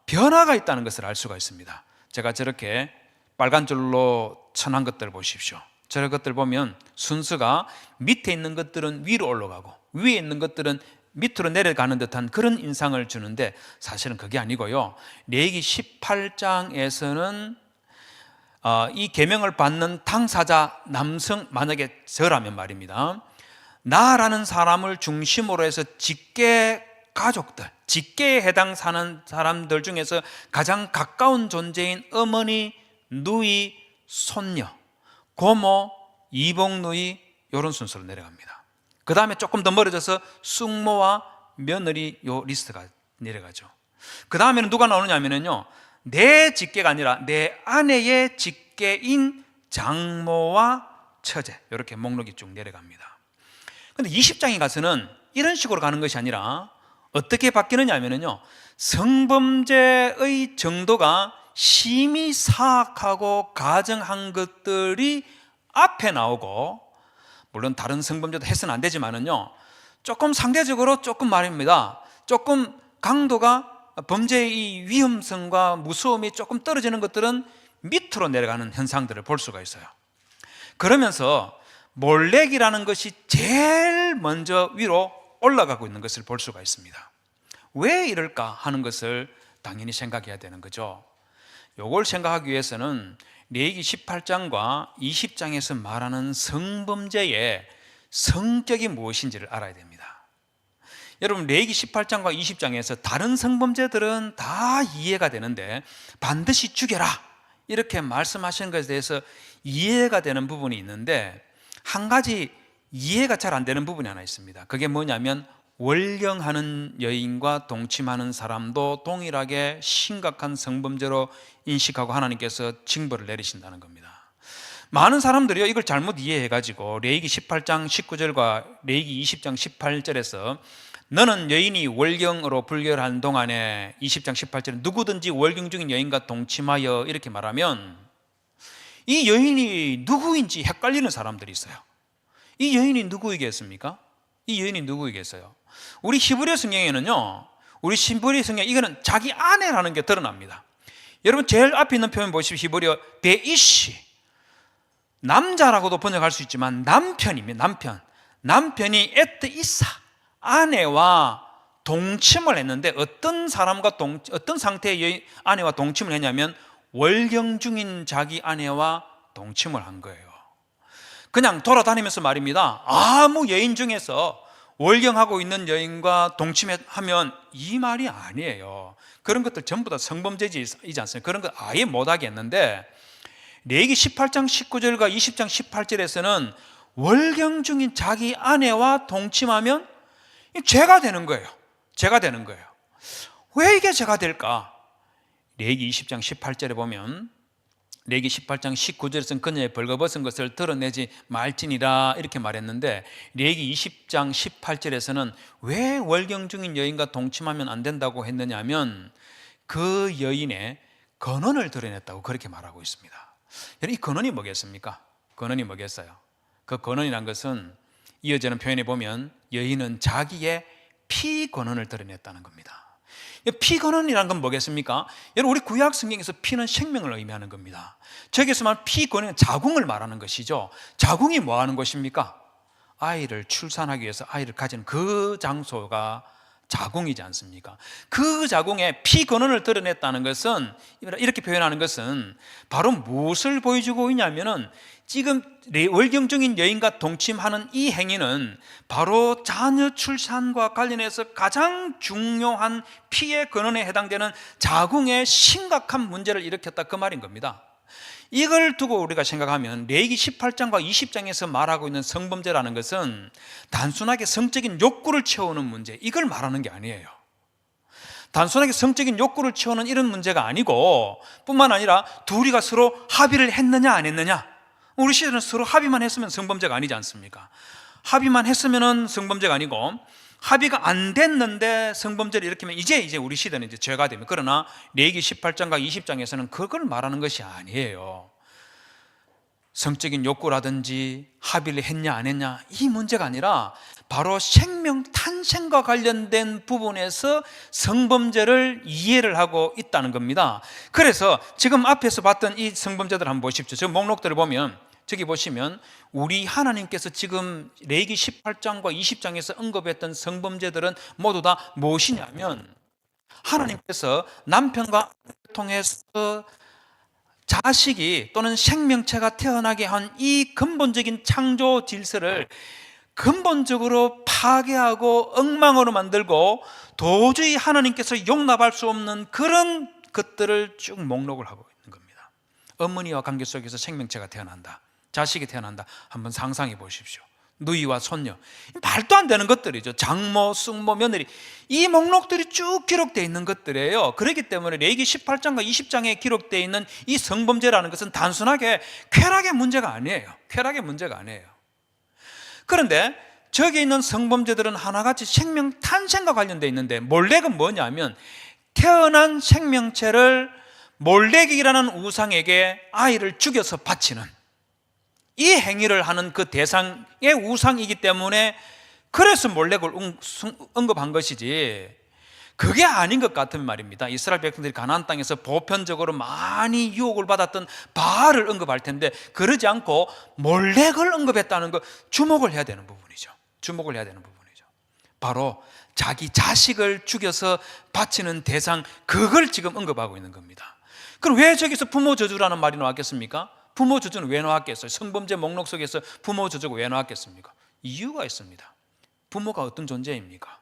변화가 있다는 것을 알 수가 있습니다. 제가 저렇게 빨간 줄로 쳐놓은 것들 보십시오. 저런 것들 보면 순서가 밑에 있는 것들은 위로 올라가고 위에 있는 것들은 밑으로 내려가는 듯한 그런 인상을 주는데, 사실은 그게 아니고요, 레위기 18장에서는 이 계명을 받는 당사자 남성, 만약에 저라면 말입니다, 나라는 사람을 중심으로 해서 직계 가족들, 직계에 해당하는 사람들 중에서 가장 가까운 존재인 어머니, 누이, 손녀, 고모, 이복 누이, 이런 순서로 내려갑니다. 그 다음에 조금 더 멀어져서 숙모와 며느리, 요 리스트가 내려가죠. 그 다음에는 누가 나오느냐면요, 내 직계가 아니라 내 아내의 직계인 장모와 처제, 이렇게 목록이 쭉 내려갑니다. 근데 20장에 가서는 이런 식으로 가는 것이 아니라 어떻게 바뀌느냐 하면요, 성범죄의 정도가 심히 사악하고 가증한 것들이 앞에 나오고, 물론 다른 성범죄도 해서는 안 되지만은요, 조금 상대적으로 조금 말입니다. 조금 강도가 범죄의 이 위험성과 무서움이 조금 떨어지는 것들은 밑으로 내려가는 현상들을 볼 수가 있어요. 그러면서 몰래기라는 것이 제일 먼저 위로 올라가고 있는 것을 볼 수가 있습니다. 왜 이럴까 하는 것을 당연히 생각해야 되는 거죠. 이걸 생각하기 위해서는 레위기 18장과 20장에서 말하는 성범죄의 성격이 무엇인지를 알아야 됩니다. 여러분, 레위기 18장과 20장에서 다른 성범죄들은 다 이해가 되는데 반드시 죽여라 이렇게 말씀하시는 것에 대해서 이해가 되는 부분이 있는데, 한 가지 이해가 잘 안 되는 부분이 하나 있습니다. 그게 뭐냐면 월경하는 여인과 동침하는 사람도 동일하게 심각한 성범죄로 인식하고 하나님께서 징벌을 내리신다는 겁니다. 많은 사람들이요, 이걸 잘못 이해해가지고 레위기 18장 19절과 레위기 20장 18절에서 너는 여인이 월경으로 불결한 동안에 20장 18절에 누구든지 월경 중인 여인과 동침하여 이렇게 말하면 이 여인이 누구인지 헷갈리는 사람들이 있어요. 이 여인이 누구이겠습니까? 이 여인이 누구이겠어요? 우리 히브리 성경에는요, 우리 히브리 성경 이거는 자기 아내라는 게 드러납니다. 여러분, 제일 앞에 있는 표현 보십시오. 히브리어 베이시, 남자라고도 번역할 수 있지만 남편입니다. 남편이 에트 이사, 아내와 동침을 했는데 어떤 사람과 어떤 상태의 아내와 동침을 했냐면 월경 중인 자기 아내와 동침을 한 거예요. 그냥 돌아다니면서 말입니다. 아무 여인 중에서 월경하고 있는 여인과 동침하면 이 말이 아니에요. 그런 것들 전부 다 성범죄이지 않습니까? 그런 거 아예 못하게 했는데, 레위기 18장 19절과 20장 18절에서는 월경 중인 자기 아내와 동침하면 죄가 되는 거예요. 죄가 되는 거예요. 왜 이게 죄가 될까? 레위기 20장 18절에 보면, 레위기 18장 19절에서는 그녀의 벌거벗은 것을 드러내지 말지니라 이렇게 말했는데, 레위기 20장 18절에서는 왜 월경 중인 여인과 동침하면 안 된다고 했느냐면 그 여인의 근원을 드러냈다고 그렇게 말하고 있습니다. 이 근원이 뭐겠습니까? 근원이 뭐겠어요? 그 근원이란 것은 이어지는 표현에 보면 여인은 자기의 피근원을 드러냈다는 겁니다. 피근원이란 건 뭐겠습니까? 여러분, 우리 구약 성경에서 피는 생명을 의미하는 겁니다. 저기서 말하는 피근원은 자궁을 말하는 것이죠. 자궁이 뭐 하는 것입니까? 아이를 출산하기 위해서 아이를 가진 그 장소가 자궁이지 않습니까? 그 자궁에 피근원을 드러냈다는 것은, 이렇게 표현하는 것은 바로 무엇을 보여주고 있냐면은 지금 월경 중인 여인과 동침하는 이 행위는 바로 자녀 출산과 관련해서 가장 중요한 피의 근원에 해당되는 자궁의 심각한 문제를 일으켰다, 그 말인 겁니다. 이걸 두고 우리가 생각하면 레위기 18장과 20장에서 말하고 있는 성범죄라는 것은 단순하게 성적인 욕구를 채우는 문제, 이걸 말하는 게 아니에요. 단순하게 성적인 욕구를 채우는 이런 문제가 아니고, 뿐만 아니라 둘이가 서로 합의를 했느냐 안 했느냐. 우리 시대는 서로 합의만 했으면 성범죄가 아니지 않습니까? 합의만 했으면 성범죄가 아니고, 합의가 안 됐는데 성범죄를 일으키면 이제 우리 시대는 이제 죄가 됩니다. 그러나 레위기 18장과 20장에서는 그걸 말하는 것이 아니에요. 성적인 욕구라든지 합의를 했냐 안 했냐 이 문제가 아니라 바로 생명 탄생과 관련된 부분에서 성범죄를 이해를 하고 있다는 겁니다. 그래서 지금 앞에서 봤던 이 성범죄들 한번 보십시오. 저 목록들을 보면, 저기 보시면 우리 하나님께서 지금 레위기 18장과 20장에서 언급했던 성범죄들은 모두 다 무엇이냐면, 하나님께서 남편과 통해서 자식이 또는 생명체가 태어나게 한 이 근본적인 창조 질서를 근본적으로 파괴하고 엉망으로 만들고 도저히 하나님께서 용납할 수 없는 그런 것들을 쭉 목록을 하고 있는 겁니다. 어머니와 관계 속에서 생명체가 태어난다, 자식이 태어난다. 한번 상상해 보십시오. 누이와 손녀, 말도 안 되는 것들이죠. 장모, 숙모, 며느리, 이 목록들이 쭉 기록되어 있는 것들이에요. 그렇기 때문에 레위기 18장과 20장에 기록되어 있는 이 성범죄라는 것은 단순하게 쾌락의 문제가 아니에요. 쾌락의 문제가 아니에요. 그런데 저기 있는 성범죄들은 하나같이 생명 탄생과 관련되어 있는데, 몰렉은 뭐냐면 태어난 생명체를 몰렉이라는 우상에게 아이를 죽여서 바치는, 이 행위를 하는 그 대상의 우상이기 때문에 그래서 몰렉을 언급한 것이지, 그게 아닌 것 같으면 말입니다. 이스라엘 백성들이 가나안 땅에서 보편적으로 많이 유혹을 받았던 바알을 언급할 텐데 그러지 않고 몰렉을 언급했다는 것, 주목을 해야 되는 부분이죠. 주목을 해야 되는 부분이죠. 바로 자기 자식을 죽여서 바치는 대상, 그걸 지금 언급하고 있는 겁니다. 그럼 왜 저기서 부모 저주라는 말이 나왔겠습니까? 부모 저주는 왜 나왔겠어요? 성범죄 목록 속에서 부모 저주가 왜 나왔겠습니까? 이유가 있습니다. 부모가 어떤 존재입니까?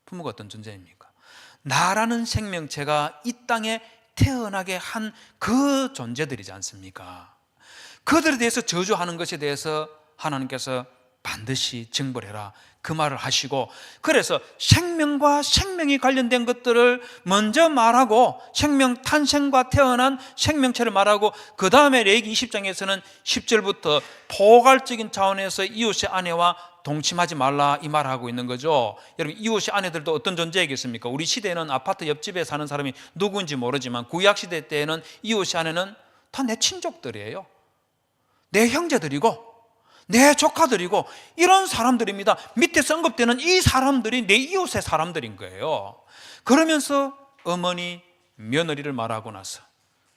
부모가 어떤 존재입니까? 나라는 생명체가 이 땅에 태어나게 한 그 존재들이지 않습니까? 그들에 대해서 저주하는 것에 대해서 하나님께서 반드시 징벌해라, 그 말을 하시고, 그래서 생명과 생명이 관련된 것들을 먼저 말하고, 생명 탄생과 태어난 생명체를 말하고, 그 다음에 레위기 20장에서는 10절부터 포괄적인 차원에서 이웃의 아내와 동침하지 말라, 이 말을 하고 있는 거죠. 여러분, 이웃의 아내들도 어떤 존재이겠습니까? 우리 시대에는 아파트 옆집에 사는 사람이 누구인지 모르지만 구약시대 때에는 이웃의 아내는 다 내 친족들이에요. 내 형제들이고 내 조카들이고 이런 사람들입니다. 밑에서 언급되는 이 사람들이 내 이웃의 사람들인 거예요. 그러면서 어머니, 며느리를 말하고 나서,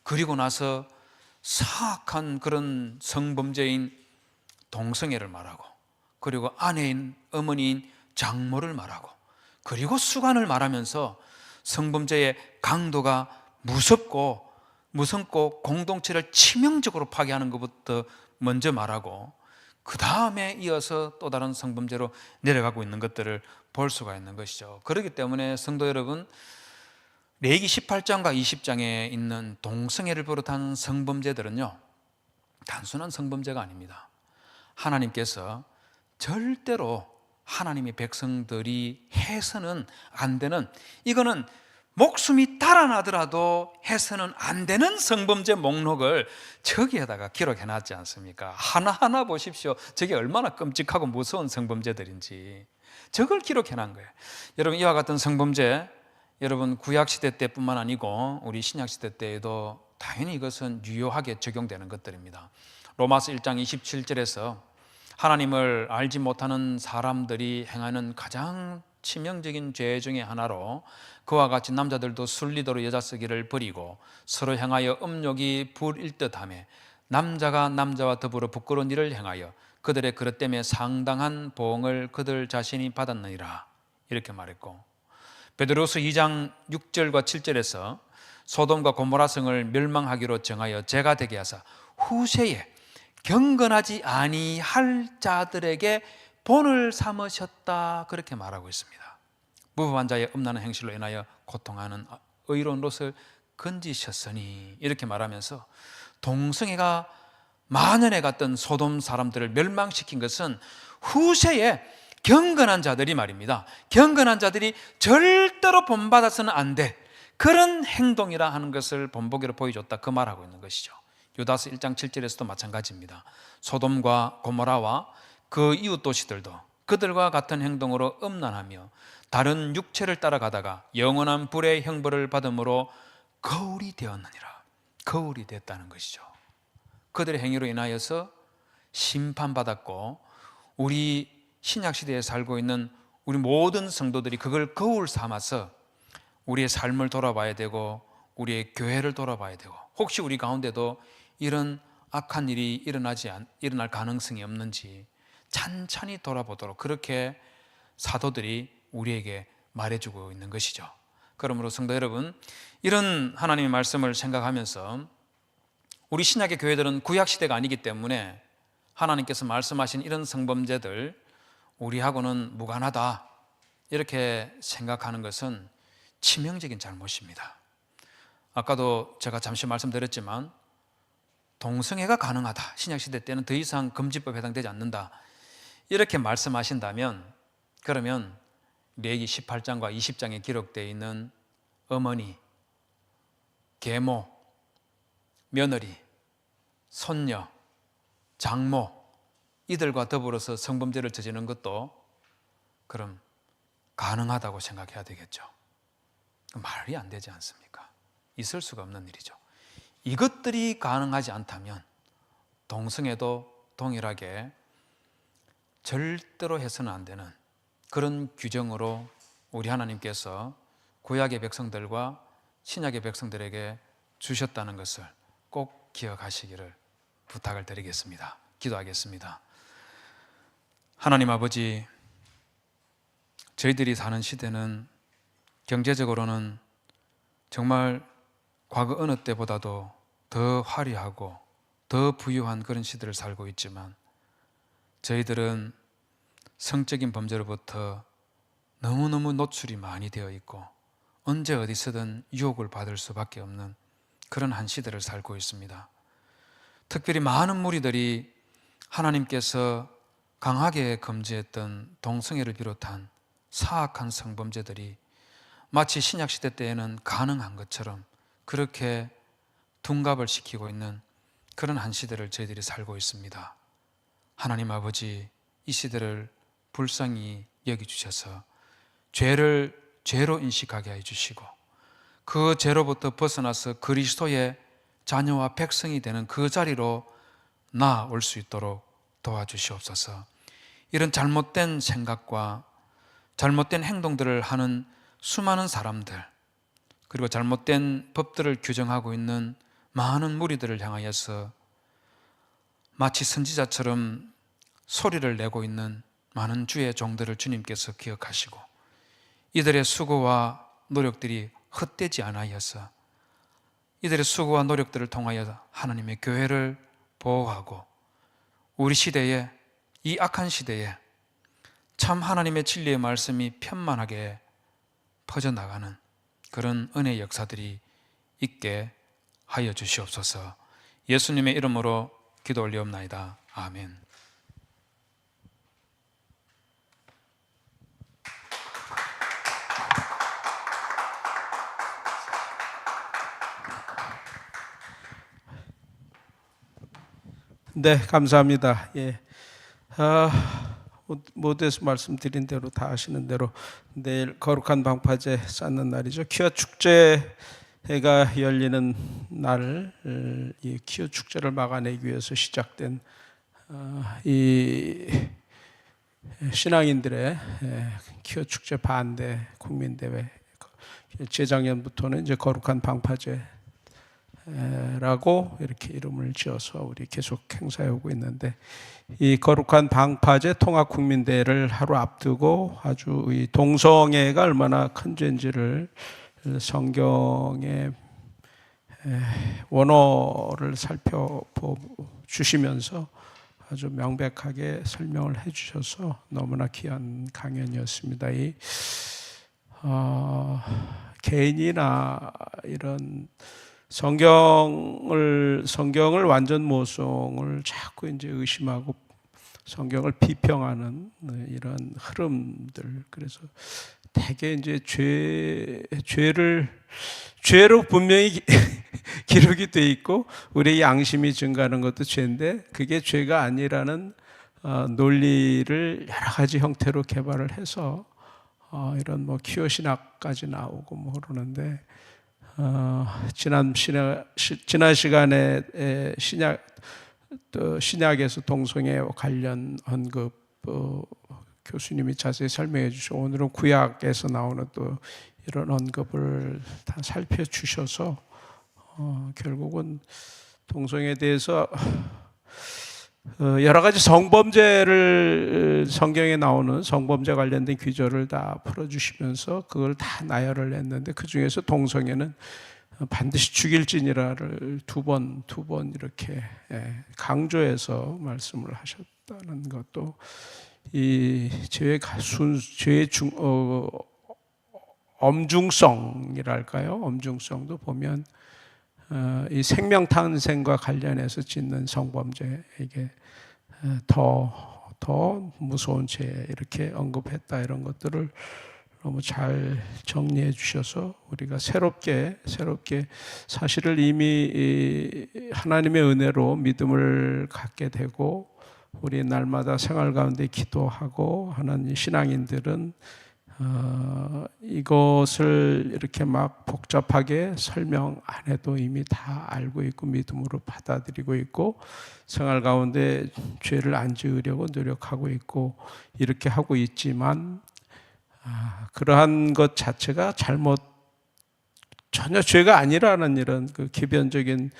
그리고 나서 사악한 그런 성범죄인 동성애를 말하고, 그리고 아내인, 어머니인 장모를 말하고, 그리고 수간을 말하면서 성범죄의 강도가 무섭고 공동체를 치명적으로 파괴하는 것부터 먼저 말하고, 그 다음에 이어서 또 다른 성범죄로 내려가고 있는 것들을 볼 수가 있는 것이죠. 그렇기 때문에 성도 여러분, 레위기 18장과 20장에 있는 동성애를 비롯한 성범죄들은요, 단순한 성범죄가 아닙니다. 하나님께서 절대로 하나님의 백성들이 해서는 안 되는, 이거는 목숨이 달아나더라도 해서는 안 되는 성범죄 목록을 저기에다가 기록해 놨지 않습니까? 하나하나 보십시오. 저게 얼마나 끔찍하고 무서운 성범죄들인지 저걸 기록해 놓은 거예요. 여러분, 이와 같은 성범죄, 여러분 구약시대 때뿐만 아니고 우리 신약시대 때에도 당연히 이것은 유효하게 적용되는 것들입니다. 로마서 1장 27절에서 하나님을 알지 못하는 사람들이 행하는 가장 치명적인 죄 중에 하나로, 그와 같이 남자들도 순리대로 여자 쓰기를 버리고 서로 향하여 음욕이 불일 듯하며 남자가 남자와 더불어 부끄러운 일을 행하여 그들의 그릇 때문에 상당한 보응을 그들 자신이 받았느니라, 이렇게 말했고, 베드로서 2장 6절과 7절에서 소돔과 고모라 성을 멸망하기로 정하여 죄가 되게 하사 후세에 경건하지 아니할 자들에게 본을 삼으셨다, 그렇게 말하고 있습니다. 무법한 자의 음란한 행실로 인하여 고통하는 의로운 롯을 건지셨으니, 이렇게 말하면서 동성애가 만연해 갔던 소돔 사람들을 멸망시킨 것은 후세에 경건한 자들이 말입니다, 경건한 자들이 절대로 본받아서는 안 될 그런 행동이라 하는 것을 본보기로 보여줬다, 그 말하고 있는 것이죠. 유다서 1장 7절에서도 마찬가지입니다. 소돔과 고모라와 그 이웃 도시들도 그들과 같은 행동으로 음란하며 다른 육체를 따라가다가 영원한 불의 형벌을 받음으로 거울이 되었느니라, 거울이 됐다는 것이죠. 그들의 행위로 인하여서 심판받았고, 우리 신약시대에 살고 있는 우리 모든 성도들이 그걸 거울 삼아서 우리의 삶을 돌아봐야 되고 우리의 교회를 돌아봐야 되고, 혹시 우리 가운데도 이런 악한 일이 일어날 가능성이 없는지 찬찬히 돌아보도록 그렇게 사도들이 우리에게 말해주고 있는 것이죠. 그러므로 성도 여러분, 이런 하나님의 말씀을 생각하면서 우리 신약의 교회들은 구약시대가 아니기 때문에 하나님께서 말씀하신 이런 성범죄들 우리하고는 무관하다, 이렇게 생각하는 것은 치명적인 잘못입니다. 아까도 제가 잠시 말씀드렸지만 동성애가 가능하다, 신약시대 때는 더 이상 금지법에 해당되지 않는다, 이렇게 말씀하신다면, 그러면 레위기 18장과 20장에 기록되어 있는 어머니, 계모, 며느리, 손녀, 장모, 이들과 더불어서 성범죄를 저지르는 것도 그럼 가능하다고 생각해야 되겠죠. 말이 안 되지 않습니까? 있을 수가 없는 일이죠. 이것들이 가능하지 않다면 동성애도 동일하게 절대로 해서는 안 되는 그런 규정으로 우리 하나님께서 구약의 백성들과 신약의 백성들에게 주셨다는 것을 꼭 기억하시기를 부탁을 드리겠습니다. 기도하겠습니다. 하나님 아버지, 저희들이 사는 시대는 경제적으로는 정말 과거 어느 때보다도 더 화려하고 더 부유한 그런 시대를 살고 있지만 저희들은 성적인 범죄로부터 너무너무 노출이 많이 되어 있고 언제 어디서든 유혹을 받을 수밖에 없는 그런 한 시대를 살고 있습니다. 특별히 많은 무리들이 하나님께서 강하게 금지했던 동성애를 비롯한 사악한 성범죄들이 마치 신약시대 때에는 가능한 것처럼 그렇게 둔갑을 시키고 있는 그런 한 시대를 저희들이 살고 있습니다. 하나님 아버지, 이 시대를 불쌍히 여기주셔서 죄를 죄로 인식하게 해주시고 그 죄로부터 벗어나서 그리스도의 자녀와 백성이 되는 그 자리로 나아올 수 있도록 도와주시옵소서. 이런 잘못된 생각과 잘못된 행동들을 하는 수많은 사람들, 그리고 잘못된 법들을 규정하고 있는 많은 무리들을 향하여서 마치 선지자처럼 소리를 내고 있는 많은 주의 종들을 주님께서 기억하시고 이들의 수고와 노력들이 헛되지 않아여서 이들의 수고와 노력들을 통하여 하나님의 교회를 보호하고 우리 시대에, 이 악한 시대에 참 하나님의 진리의 말씀이 편만하게 퍼져나가는 그런 은혜의 역사들이 있게 하여 주시옵소서. 예수님의 이름으로 기도 올리옵나이다. 아멘. 네, 감사합니다. 예. 모두에서 말씀드린 대로 다 아시는 대로 내일 거룩한 방파제 쌓는 날이죠. 퀴어 축제가 열리는 날, 이 퀴어 축제를 막아내기 위해서 시작된 이 신앙인들의 퀴어 축제 반대 국민대회, 재작년부터는 이제 거룩한 방파제 라고 이렇게 이름을 지어서 우리 계속 행사해 오고 있는데, 이 거룩한 방파제 통합국민대회를 하루 앞두고 아주 이 동성애가 얼마나 큰 죄인지를 성경의 원어를 살펴주시면서 아주 명백하게 설명을 해주셔서 너무나 귀한 강연이었습니다. 이 개인이나 이런 성경을 완전 모성을 자꾸 이제 의심하고 성경을 비평하는 이런 흐름들, 그래서 대개 이제 죄로 분명히 기록이 돼 있고 우리의 양심이 증가하는 것도 죄인데 그게 죄가 아니라는 논리를 여러 가지 형태로 개발을 해서 이런 뭐 퀴어 신학까지 나오고 뭐 그러는데, 지난 시간에 신약에서 동성애 관련 언급 교수님이 자세히 설명해 주시고, 오늘은 구약에서 나오는 또 이런 언급을 다 살펴주셔서 결국은 동성애에 대해서 여러 가지 성범죄를, 성경에 나오는 성범죄 관련된 규절을 다 풀어주시면서 그걸 다 나열을 했는데, 그 중에서 동성애는 반드시 죽일지니라를 두 번 이렇게 강조해서 말씀을 하셨다는 것도 이 죄의 엄중성이랄까요? 엄중성도 보면 이 생명 탄생과 관련해서 짓는 성범죄에게 더 무서운 죄 이렇게 언급했다, 이런 것들을 너무 잘 정리해 주셔서 우리가 새롭게 사실을 이미 하나님의 은혜로 믿음을 갖게 되고 우리 날마다 생활 가운데 기도하고 하는 신앙인들은 이것을 이렇게 막 복잡하게 설명 안 해도 이미 다 알고 있고 믿음으로 받아들이고 있고 생활 가운데 죄를 안 지으려고 노력하고 있고 이렇게 하고 있지만 그러한 것 자체가 전혀 죄가 아니라는 이런 그 기변적인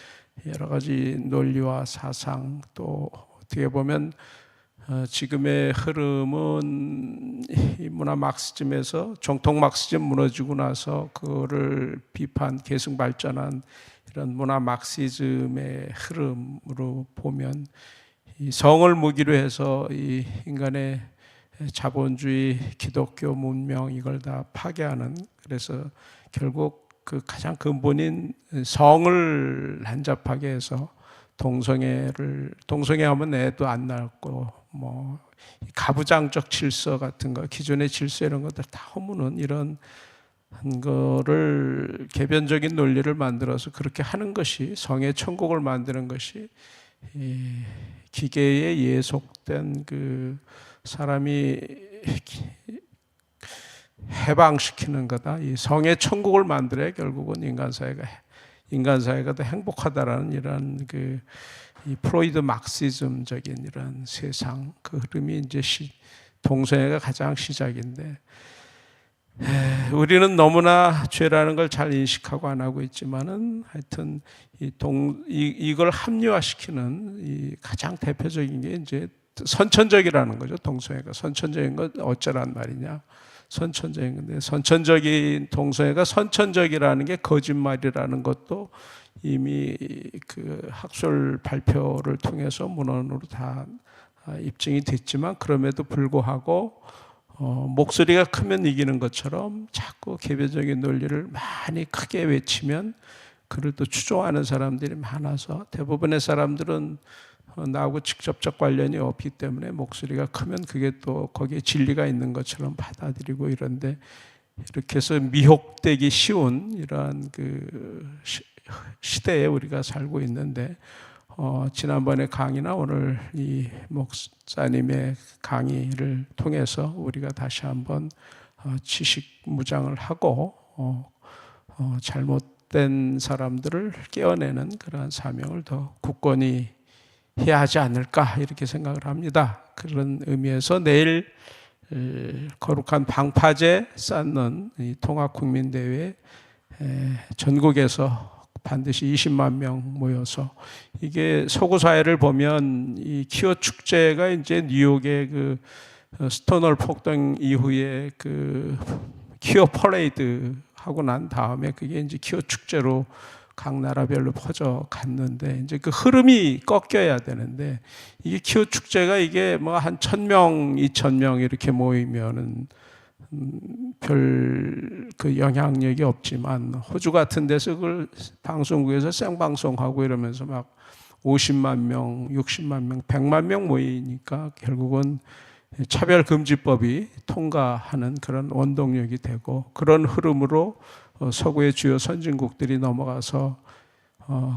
여러 가지 논리와 사상 또 어떻게 보면 지금의 흐름은 이 문화 막시즘에서 정통 막시즘 무너지고 나서 그거를 비판 계승 발전한 이런 문화 막시즘의 흐름으로 보면 이 성을 무기로 해서 이 인간의 자본주의, 기독교 문명 이걸 다 파괴하는 그래서 결국 그 가장 근본인 성을 난잡하게 해서 동성애하면 애도 안 낳고 뭐 가부장적 질서 같은 거 기존의 질서 이런 것들 다 허무는 이런 거를 개변적인 논리를 만들어서 그렇게 하는 것이 성의 천국을 만드는 것이 이 기계에 예속된 그 사람이 해방시키는 거다. 이 성의 천국을 만들어야 결국은 인간 사회가 더 행복하다라는 이런 이 프로이드 막시즘적인 이런 세상 그 흐름이 이제 동성애가 가장 시작인데 우리는 너무나 죄라는 걸 잘 인식하고 안 하고 있지만은 하여튼 이걸 합리화시키는 이 가장 대표적인 게 이제 선천적이라는 거죠. 동성애가 선천적인 건 어쩌란 말이냐? 선천적인 건데 선천적인 동성애가 선천적이라는 게 거짓말이라는 것도 이미 그 학술 발표를 통해서 문헌으로 다 입증이 됐지만 그럼에도 불구하고 목소리가 크면 이기는 것처럼 자꾸 개별적인 논리를 많이 크게 외치면 그를 또 추종하는 사람들이 많아서 대부분의 사람들은 나하고 직접적 관련이 없기 때문에 목소리가 크면 그게 또 거기에 진리가 있는 것처럼 받아들이고 이런데 이렇게 해서 미혹되기 쉬운 이러한 그 시대에 우리가 살고 있는데 지난번에 강의나 오늘 이 목사님의 강의를 통해서 우리가 다시 한번 지식 무장을 하고 잘못된 사람들을 깨어내는 그러한 사명을 더 굳건히 해야 하지 않을까 이렇게 생각을 합니다. 그런 의미에서 내일 거룩한 방파제 쌓는 이 통합국민대회 전국에서 반드시 20만 명 모여서 이게 서구 사회를 보면 이 퀴어 축제가 이제 뉴욕의 그 스토널 폭동 이후에 그 퀴어 퍼레이드 하고 난 다음에 그게 이제 퀴어 축제로 각 나라별로 퍼져 갔는데 이제 그 흐름이 꺾여야 되는데 이게 퀴어 축제가 이게 뭐 한 1,000명, 2,000명 이렇게 모이면은 별 그 영향력이 없지만 호주 같은 데서 그걸 방송국에서 생방송하고 이러면서 막 50만 명, 60만 명, 100만 명 모이니까 결국은 차별금지법이 통과하는 그런 원동력이 되고 그런 흐름으로 서구의 주요 선진국들이 넘어가서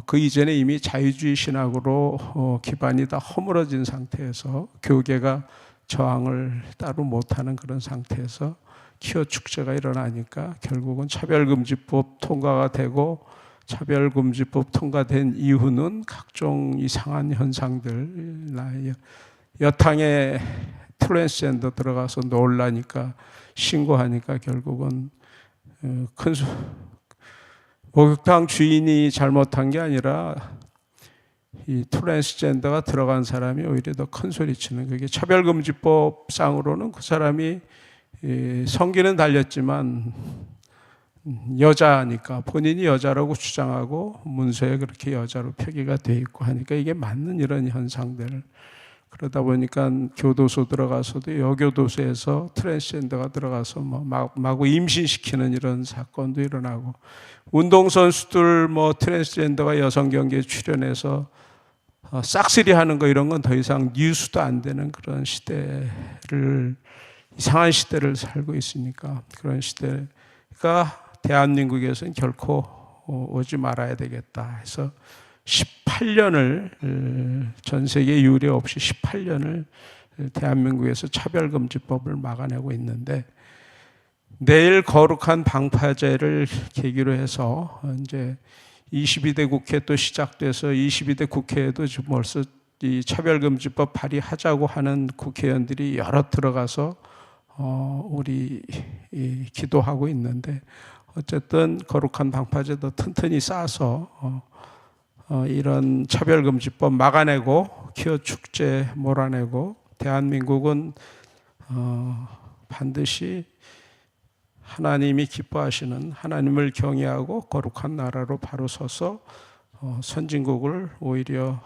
그 이전에 이미 자유주의 신학으로 기반이 다 허물어진 상태에서 교계가 저항을 따로 못하는 그런 상태에서 퀴어 축제가 일어나니까 결국은 차별금지법 통과가 되고 차별금지법 통과된 이후는 각종 이상한 현상들 여탕에 트랜스젠더 들어가서 놀라니까 신고하니까 결국은 목욕탕 주인이 잘못한 게 아니라 이 트랜스젠더가 들어간 사람이 오히려 더 큰 소리 치는 그게 차별금지법상으로는 그 사람이 성기는 달렸지만 여자니까 본인이 여자라고 주장하고 문서에 그렇게 여자로 표기가 돼 있고 하니까 이게 맞는 이런 현상들 그러다 보니까 교도소 들어가서도 여교도소에서 트랜스젠더가 들어가서 뭐 마구 임신시키는 이런 사건도 일어나고 운동선수들 뭐 트랜스젠더가 여성 경기에 출연해서 싹쓸이 하는 거 이런 건 더 이상 뉴스도 안 되는 그런 이상한 시대를 살고 있으니까 그런 시대가 대한민국에서는 결코 오지 말아야 되겠다 해서 18년을 전 세계 유례 없이 18년을 대한민국에서 차별금지법을 막아내고 있는데 내일 거룩한 방파제를 계기로 해서 이제 22대 국회 또 시작돼서 22대 국회에도 지금 벌써 이 차별금지법 발의하자고 하는 국회의원들이 여러 들어가서 우리 기도하고 있는데, 어쨌든 거룩한 방파제도 튼튼히 쌓아서 이런 차별금지법 막아내고 기어 축제 몰아내고 대한민국은 반드시 하나님이 기뻐하시는, 하나님을 경외하고 거룩한 나라로 바로 서서 선진국을 오히려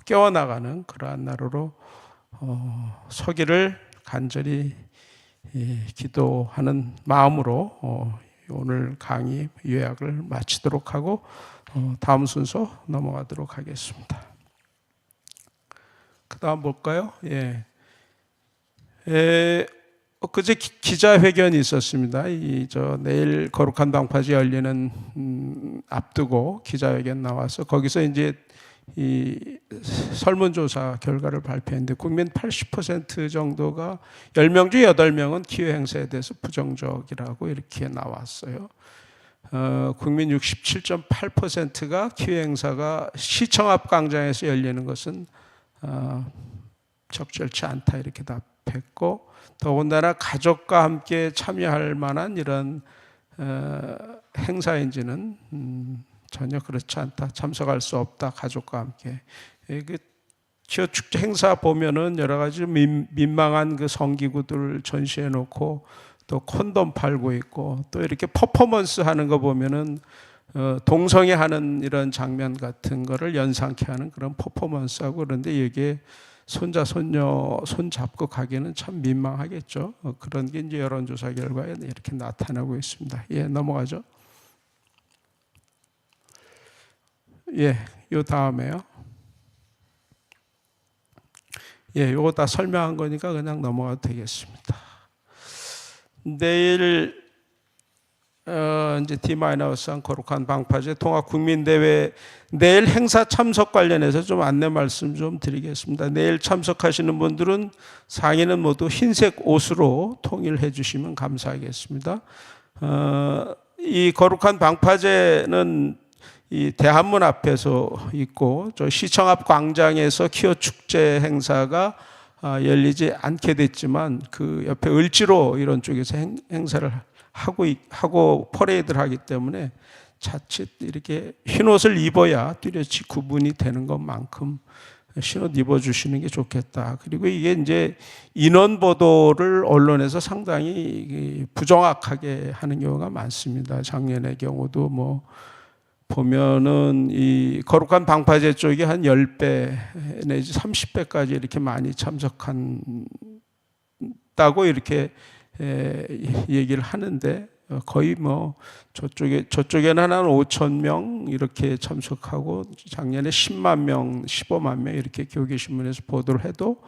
깨워나가는 그러한 나라로 서기를 간절히 기도하는 마음으로 오늘 강의 요약을 마치도록 하고 다음 순서 넘어가도록 하겠습니다. 그 다음 볼까요? 그제 기자회견이 있었습니다. 내일 거룩한 방파제 열리는 앞두고 기자회견 나와서 거기서 이제 이 설문조사 결과를 발표했는데 국민 80% 정도가 10명 중 8명은 기회 행사에 대해서 부정적이라고 이렇게 나왔어요. 국민 67.8%가 기회 행사가 시청 앞 광장에서 열리는 것은 적절치 않다 이렇게 답했고, 더군다나 가족과 함께 참여할 만한 이런 행사인지는 전혀 그렇지 않다. 참석할 수 없다. 가족과 함께. 기어 축제 행사 보면은 여러 가지 민망한 그 성기구들 전시해 놓고 또 콘돔 팔고 있고 또 이렇게 퍼포먼스 하는 거 보면은 동성애 하는 이런 장면 같은 거를 연상케 하는 그런 퍼포먼스하고, 그런데 여기에 손자 손녀 손 잡고 가기는 참 민망하겠죠. 그런 게 이제 여론조사 결과에 이렇게 나타나고 있습니다. 넘어가죠. 요 다음에요. 요거 다 설명한 거니까 그냥 넘어가도 되겠습니다. 내일 이제 D-1 거룩한 방파제 통합국민대회 내일 행사 참석 관련해서 좀 안내 말씀 좀 드리겠습니다. 내일 참석하시는 분들은 상의는 모두 흰색 옷으로 통일해 주시면 감사하겠습니다. 이 거룩한 방파제는 이 대한문 앞에서 있고 저 시청 앞 광장에서 기어 축제 행사가 열리지 않게 됐지만 그 옆에 을지로 이런 쪽에서 행사를 하고 퍼레이드를 하기 때문에 자칫 이렇게 흰옷을 입어야 뚜렷이 구분이 되는 것만큼 흰옷 입어주시는 게 좋겠다. 그리고 이게 이제 인원 보도를 언론에서 상당히 부정확하게 하는 경우가 많습니다. 작년의 경우도 뭐 보면은 이 거룩한 방파제 쪽이 한 10배 내지 30배까지 이렇게 많이 참석한다고 이렇게 얘기를 하는데, 거의 뭐 저쪽에는 한 5천 명 이렇게 참석하고 작년에 10만 명, 15만 명 이렇게 교계신문에서 보도를 해도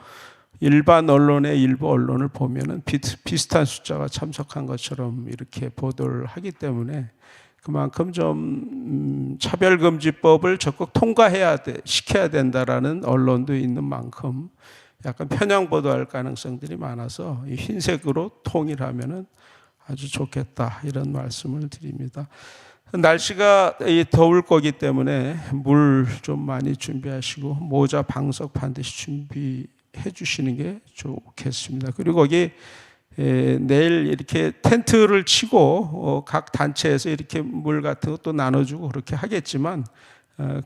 일반 언론의 일부 언론을 보면은 비슷한 숫자가 참석한 것처럼 이렇게 보도를 하기 때문에 그만큼 좀 차별금지법을 적극 시켜야 된다라는 언론도 있는 만큼 약간 편향 보도할 가능성들이 많아서 이 흰색으로 통일하면은 아주 좋겠다 이런 말씀을 드립니다. 날씨가 더울 거기 때문에 물 좀 많이 준비하시고 모자, 방석 반드시 준비해 주시는 게 좋겠습니다. 그리고 거기 내일 이렇게 텐트를 치고 각 단체에서 이렇게 물 같은 것도 나눠주고 그렇게 하겠지만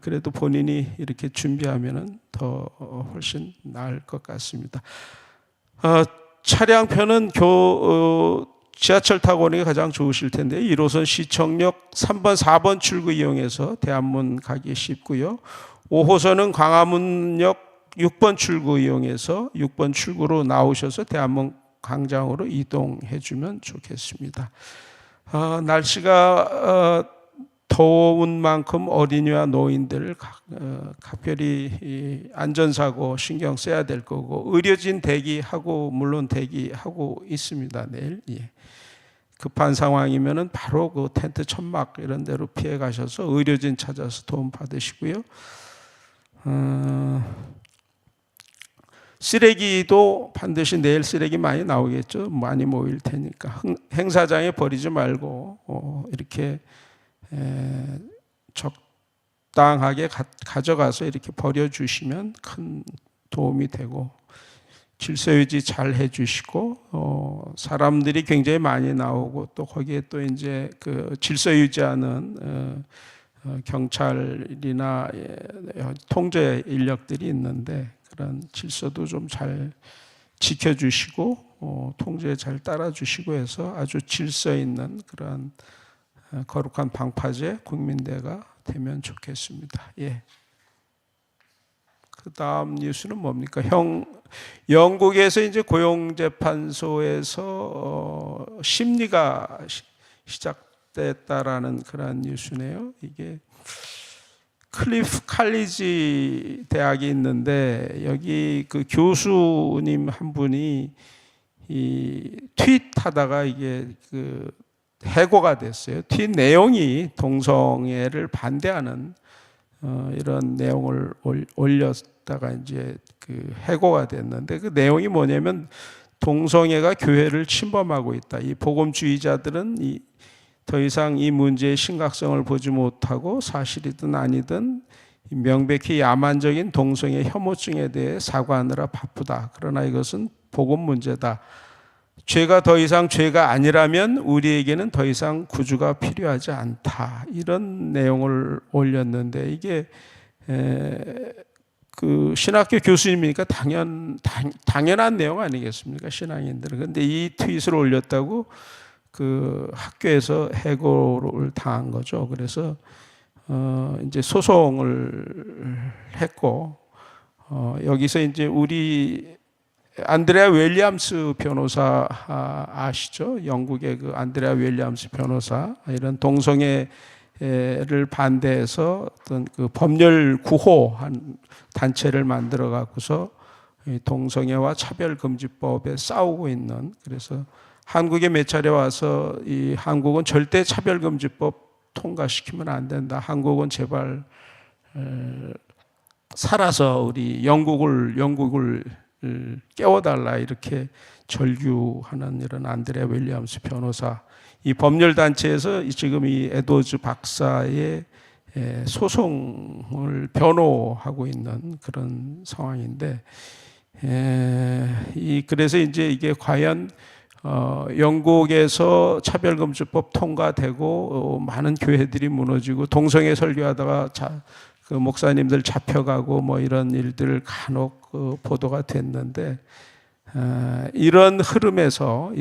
그래도 본인이 이렇게 준비하면은 더 훨씬 나을 것 같습니다. 차량표는 지하철 타고 오는 게 가장 좋으실 텐데 1호선 시청역 3번, 4번 출구 이용해서 대한문 가기 쉽고요. 5호선은 광화문역 6번 출구 이용해서 6번 출구로 나오셔서 대한문 광장으로 이동해 주면 좋겠습니다. 날씨가 더운 만큼 어린이와 노인들 각별히 안전사고 신경 써야 될 거고, 의료진 대기하고 물론 대기하고 있습니다. 내일 급한 상황이면은 바로 그 텐트 천막 이런 데로 피해 가셔서 의료진 찾아서 도움 받으시고요. 쓰레기도 반드시 내일 쓰레기 많이 나오겠죠. 많이 모일 테니까 행사장에 버리지 말고 이렇게 적당하게 가져가서 이렇게 버려주시면 큰 도움이 되고, 질서 유지 잘 해주시고, 사람들이 굉장히 많이 나오고 또 거기에 또 이제 그 질서 유지하는 경찰이나 통제 인력들이 있는데 그런 질서도 좀 잘 지켜주시고 통제에 잘 따라주시고 해서 아주 질서 있는 그런 거룩한 방파제 국민대가 되면 좋겠습니다. 예. 그 다음 뉴스는 뭡니까? 영국에서 이제 고용재판소에서 심리가 시작됐다라는 그런 뉴스네요. 이게 클리프 칼리지 대학이 있는데 여기 그 교수님 한 분이 이 트윗하다가 이게 그 해고가 됐어요. 트윗 내용이 동성애를 반대하는 이런 내용을 올렸다가 이제 그 해고가 됐는데, 그 내용이 뭐냐면 동성애가 교회를 침범하고 있다. 이 복음주의자들은 더 이상 이 문제의 심각성을 보지 못하고 사실이든 아니든 명백히 야만적인 동성애 혐오증에 대해 사과하느라 바쁘다. 그러나 이것은 복음 문제다. 죄가 더 이상 죄가 아니라면 우리에게는 더 이상 구주가 필요하지 않다. 이런 내용을 올렸는데, 이게 그 신학교 교수님이니까 당연한 내용 아니겠습니까? 신앙인들은. 근데 이 트윗을 올렸다고 그 학교에서 해고를 당한 거죠. 그래서 이제 소송을 했고, 여기서 이제 우리 안드레아 윌리엄스 변호사 아시죠? 영국의 그 안드레아 윌리엄스 변호사, 이런 동성애를 반대해서 어떤 그 법률 구호한 단체를 만들어 갖고서 동성애와 차별금지법에 싸우고 있는, 그래서 한국에 몇 차례 와서 이 한국은 절대 차별금지법 통과시키면 안 된다. 한국은 제발 살아서 우리 영국을 깨워달라, 이렇게 절규하는 이런 안드레아 윌리엄스 변호사, 이 법률단체에서 지금 이 에드워즈 박사의 소송을 변호하고 있는 그런 상황인데, 그래서 이제 이게 과연 영국에서 차별금지법 통과되고 많은 교회들이 무너지고 동성애 설교하다가 그 목사님들 잡혀가고 뭐 이런 일들 간혹 보도가 됐는데, 이런 흐름에서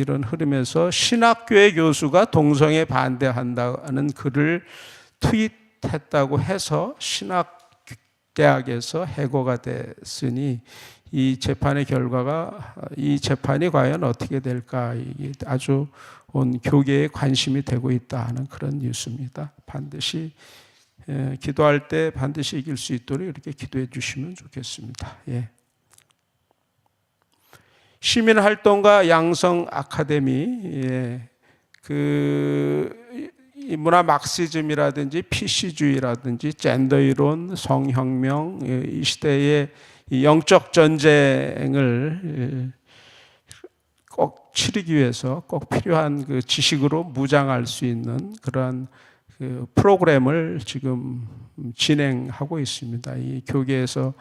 신학교의 교수가 동성애 반대한다는 글을 트윗했다고 해서 신학대학에서 해고가 됐으니, 이 재판의 결과가, 이 재판이 과연 어떻게 될까, 이게 아주 온 교계에 관심이 되고 있다 하는 그런 뉴스입니다. 반드시 기도할 때 반드시 이길 수 있도록 이렇게 기도해 주시면 좋겠습니다. 예. 시민활동가 양성 아카데미, 그 문화 막시즘이라든지 PC주의라든지 젠더 이론, 성혁명, 이 시대의 영적 전쟁을 꼭 치르기 위해서 꼭 필요한 그 지식으로 무장할 수 있는 그러한 그 프로그램을 지금 진행하고 있습니다. 이 교계에서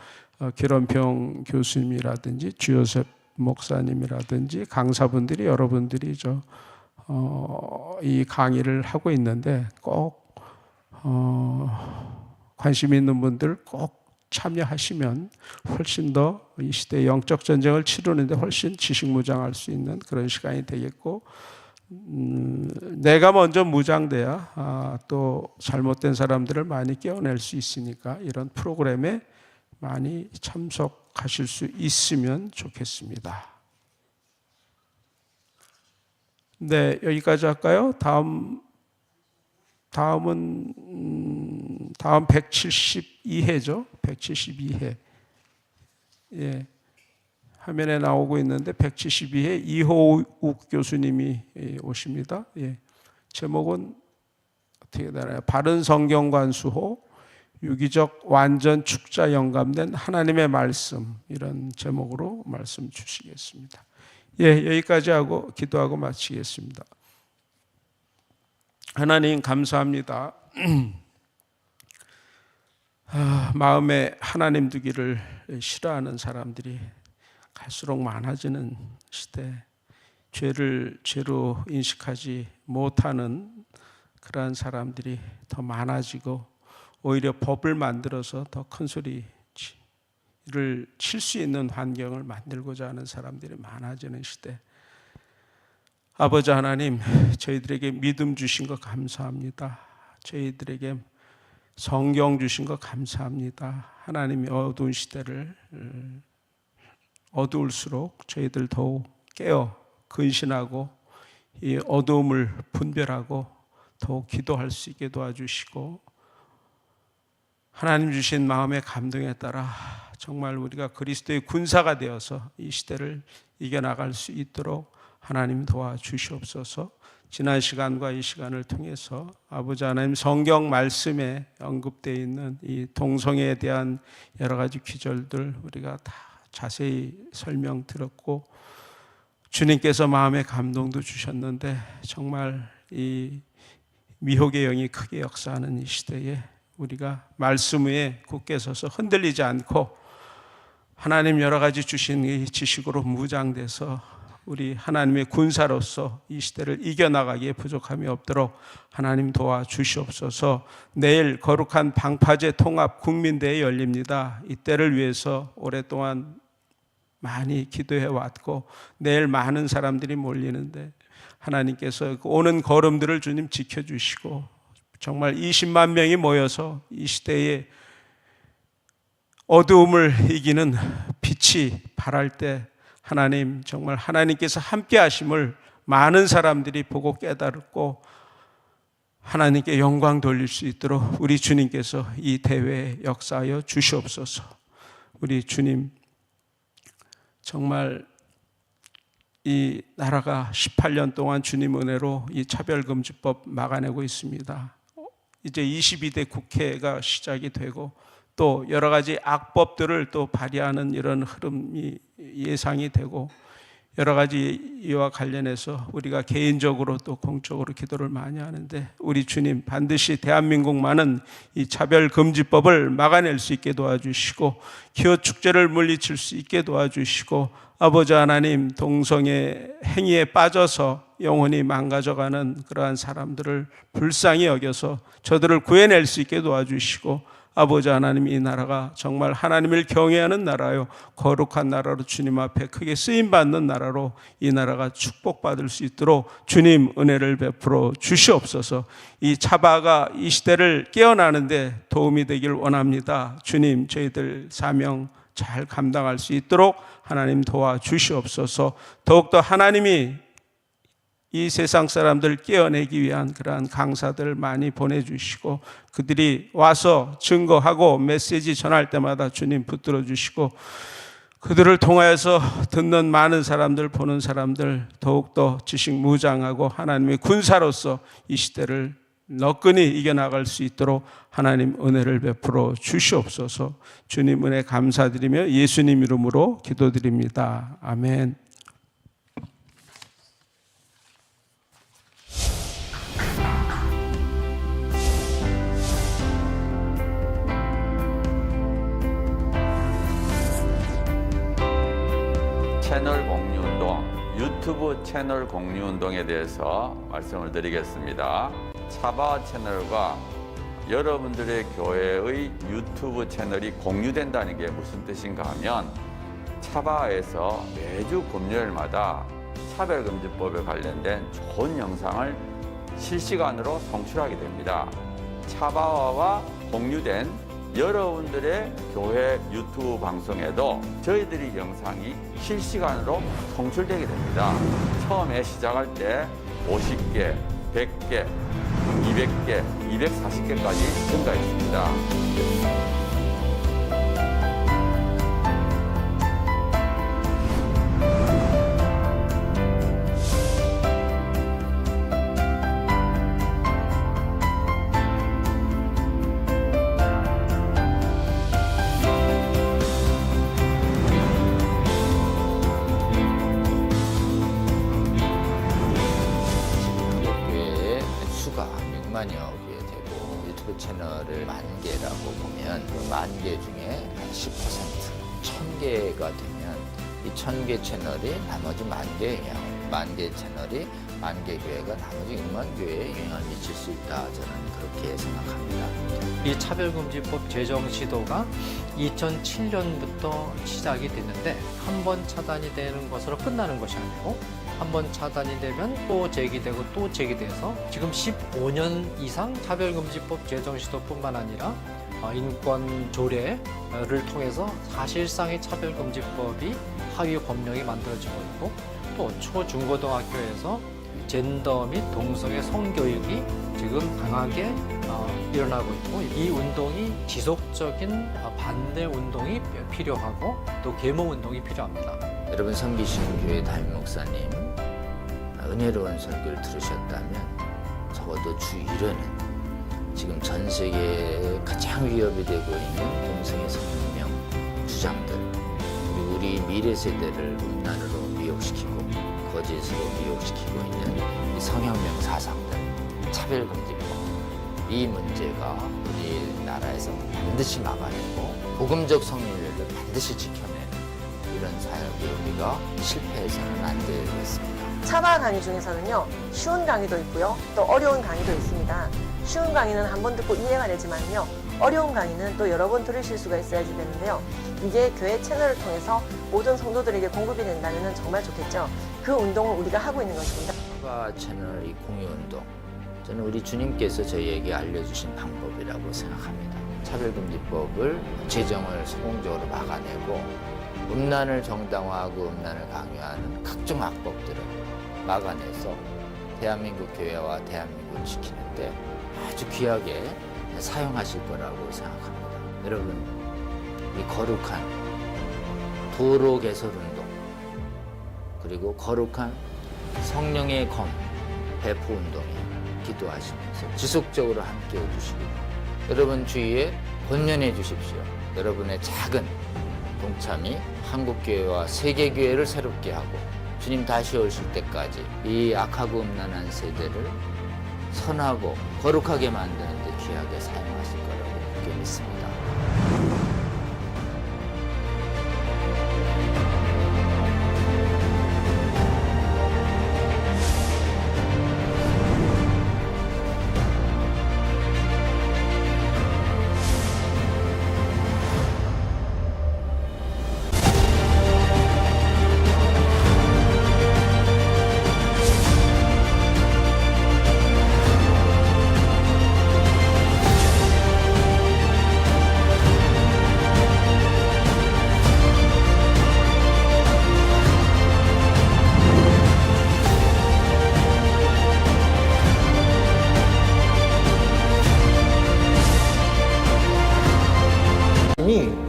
기런평 교수님이라든지 주요셉 목사님이라든지 강사분들이, 여러분들이 이 강의를 하고 있는데, 꼭 관심 있는 분들 꼭 참여하시면 훨씬 더 이 시대의 영적 전쟁을 치르는데 훨씬 지식무장할 수 있는 그런 시간이 되겠고, 내가 먼저 무장돼야 또 잘못된 사람들을 많이 깨어낼 수 있으니까 이런 프로그램에 많이 참석하실 수 있으면 좋겠습니다. 네, 여기까지 할까요? 다음 172회죠. 172회. 예. 화면에 나오고 있는데 172회 이호욱 교수님이 오십니다. 예. 제목은 어떻게 되나요? 바른 성경관 수호, 유기적 완전 축자 영감된 하나님의 말씀, 이런 제목으로 말씀 주시겠습니다. 여기까지 하고 기도하고 마치겠습니다. 하나님 감사합니다. 마음에 하나님 두기를 싫어하는 사람들이 갈수록 많아지는 시대, 죄를 죄로 인식하지 못하는 그러한 사람들이 더 많아지고 오히려 법을 만들어서 더 큰 소리를 칠 수 있는 환경을 만들고자 하는 사람들이 많아지는 시대, 아버지 하나님, 저희들에게 믿음 주신 것 감사합니다. 저희들에게 성경 주신 것 감사합니다. 하나님이 어두운 시대를 어두울수록 저희들 더욱 깨어 근신하고 이 어두움을 분별하고 더욱 기도할 수 있게 도와주시고, 하나님 주신 마음의 감동에 따라 정말 우리가 그리스도의 군사가 되어서 이 시대를 이겨나갈 수 있도록 하나님 도와주시옵소서. 지난 시간과 이 시간을 통해서 아버지 하나님 성경 말씀에 언급되어 있는 이 동성애에 대한 여러 가지 기절들 우리가 다 자세히 설명 들었고, 주님께서 마음의 감동도 주셨는데 정말 이 미혹의 영이 크게 역사하는 이 시대에 우리가 말씀 위에 굳게 서서 흔들리지 않고 하나님 여러 가지 주신 이 지식으로 무장돼서 우리 하나님의 군사로서 이 시대를 이겨나가기에 부족함이 없도록 하나님 도와주시옵소서. 내일 거룩한 방파제 통합 국민대회 열립니다. 이때를 위해서 오랫동안 많이 기도해 왔고 내일 많은 사람들이 몰리는데 하나님께서 오는 걸음들을 주님 지켜주시고 정말 20만 명이 모여서 이 시대에 어두움을 이기는 빛이 발할 때 하나님, 정말 하나님께서 함께 하심을 많은 사람들이 보고 깨달고 하나님께 영광 돌릴 수 있도록 우리 주님께서 이 대회에 역사하여 주시옵소서. 우리 주님, 정말 이 나라가 18년 동안 주님 은혜로 이 차별금지법 막아내고 있습니다. 이제 22대 국회가 시작이 되고 또 여러 가지 악법들을 또 발휘하는 이런 흐름이 예상이 되고, 여러 가지 이와 관련해서 우리가 개인적으로 또 공적으로 기도를 많이 하는데 우리 주님 반드시 대한민국만은 이 차별금지법을 막아낼 수 있게 도와주시고 기호축제를 물리칠 수 있게 도와주시고, 아버지 하나님, 동성애 행위에 빠져서 영혼이 망가져가는 그러한 사람들을 불쌍히 여겨서 저들을 구해낼 수 있게 도와주시고, 아버지 하나님, 이 나라가 정말 하나님을 경외하는 나라요 거룩한 나라로 주님 앞에 크게 쓰임받는 나라로 이 나라가 축복받을 수 있도록 주님 은혜를 베풀어 주시옵소서. 이 차바가 이 시대를 깨어나는데 도움이 되길 원합니다. 주님, 저희들 사명 잘 감당할 수 있도록 하나님 도와주시옵소서. 더욱더 하나님이 이 세상 사람들 깨어내기 위한 그러한 강사들 많이 보내주시고 그들이 와서 증거하고 메시지 전할 때마다 주님 붙들어 주시고 그들을 통하여서 듣는 많은 사람들, 보는 사람들 더욱더 지식 무장하고 하나님의 군사로서 이 시대를 너끈히 이겨나갈 수 있도록 하나님 은혜를 베풀어 주시옵소서. 주님 은혜 감사드리며 예수님 이름으로 기도드립니다. 아멘. 채널 공유운동, 유튜브 채널 공유운동에 대해서 말씀을 드리겠습니다. 차바 채널과 여러분들의 교회의 유튜브 채널이 공유된다는 게 무슨 뜻인가 하면, 차바에서 매주 금요일마다 차별금지법에 관련된 좋은 영상을 실시간으로 송출하게 됩니다. 차바와가 공유된 여러분들의 교회 유튜브 방송에도 저희들의 영상이 실시간으로 송출되게 됩니다. 처음에 시작할 때 50개, 100개, 200개, 240개까지 증가했습니다. 6만여 개 되고 유튜브 채널을 10,000개라고 보면 그 10,000개 중에 한 10%, 1,000개가 되면 이 1,000개 채널이 나머지 10,000개의 영향을 10,000개 채널이 10,000개 교회가 나머지 6만 교회에 영향을 미칠 수 있다. 저는 그렇게 생각합니다. 이 차별금지법 제정 시도가 2007년부터 시작이 됐는데 한 번 차단이 되는 것으로 끝나는 것이 아니고 한 번 차단이 되면 또 제기되고 또 제기돼서 지금 15년 이상 차별금지법 제정 시도뿐만 아니라 인권 조례를 통해서 사실상의 차별금지법이 하위 법령이 만들어지고 있고 또 초중고등학교에서 젠더 및 동성애 성교육이 지금 강하게 일어나고 있고 이 운동이 지속적인 반대 운동이 필요하고 또 계몽 운동이 필요합니다. 여러분 섬기신 교회 담임 목사님 은혜로운 설교를 들으셨다면 적어도 주 1회는 지금 전 세계에 가장 위협이 되고 있는 동성애 성명 주장들 그리고 우리 미래 세대를 음란으로 미혹시키고 거짓으로 미혹시키고 있는 이 성혁명 사상들 차별금지법 이 문제가 우리나라에서 반드시 막아내고 복음적 성인들을 반드시 지켜내는 이런 사역에 우리가 실패해서는 안 되겠습니다. 차바 강의 중에서는요, 쉬운 강의도 있고요, 또 어려운 강의도 있습니다. 쉬운 강의는 한 번 듣고 이해가 되지만요, 어려운 강의는 또 여러 번 들으실 수가 있어야지 되는데요. 이게 교회 채널을 통해서 모든 성도들에게 공급이 된다면 정말 좋겠죠. 그 운동을 우리가 하고 있는 것입니다. 차바 채널 이 공유 운동, 저는 우리 주님께서 저희에게 알려주신 방법이라고 생각합니다. 차별금지법을 제정을 성공적으로 막아내고 음란을 정당화하고 음란을 강요하는 각종 악법들을 막아내서 대한민국 교회와 대한민국을 지키는데 아주 귀하게 사용하실 거라고 생각합니다. 여러분, 이 거룩한 도로 개설 운동 그리고 거룩한 성령의 검 배포 운동에 기도하시면서 지속적으로 함께 해주시기 여러분 주위에 권면해 주십시오. 여러분의 작은 동참이 한국교회와 세계교회를 새롭게 하고 주님 다시 오실 때까지 이 악하고 음란한 세대를 선하고 거룩하게 만드는 데 귀하게 사용하실 거라고 그렇게 믿습니다.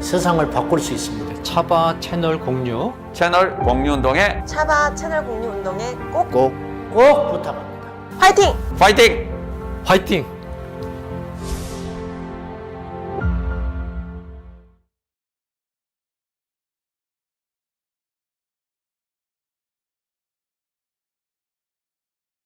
세상을 바꿀 수 있습니다. 차바 채널 공유 채널 공유 운동에 차바 채널 공유 운동에 꼭 꼭 부탁합니다. 화이팅! 파이팅! 화이팅!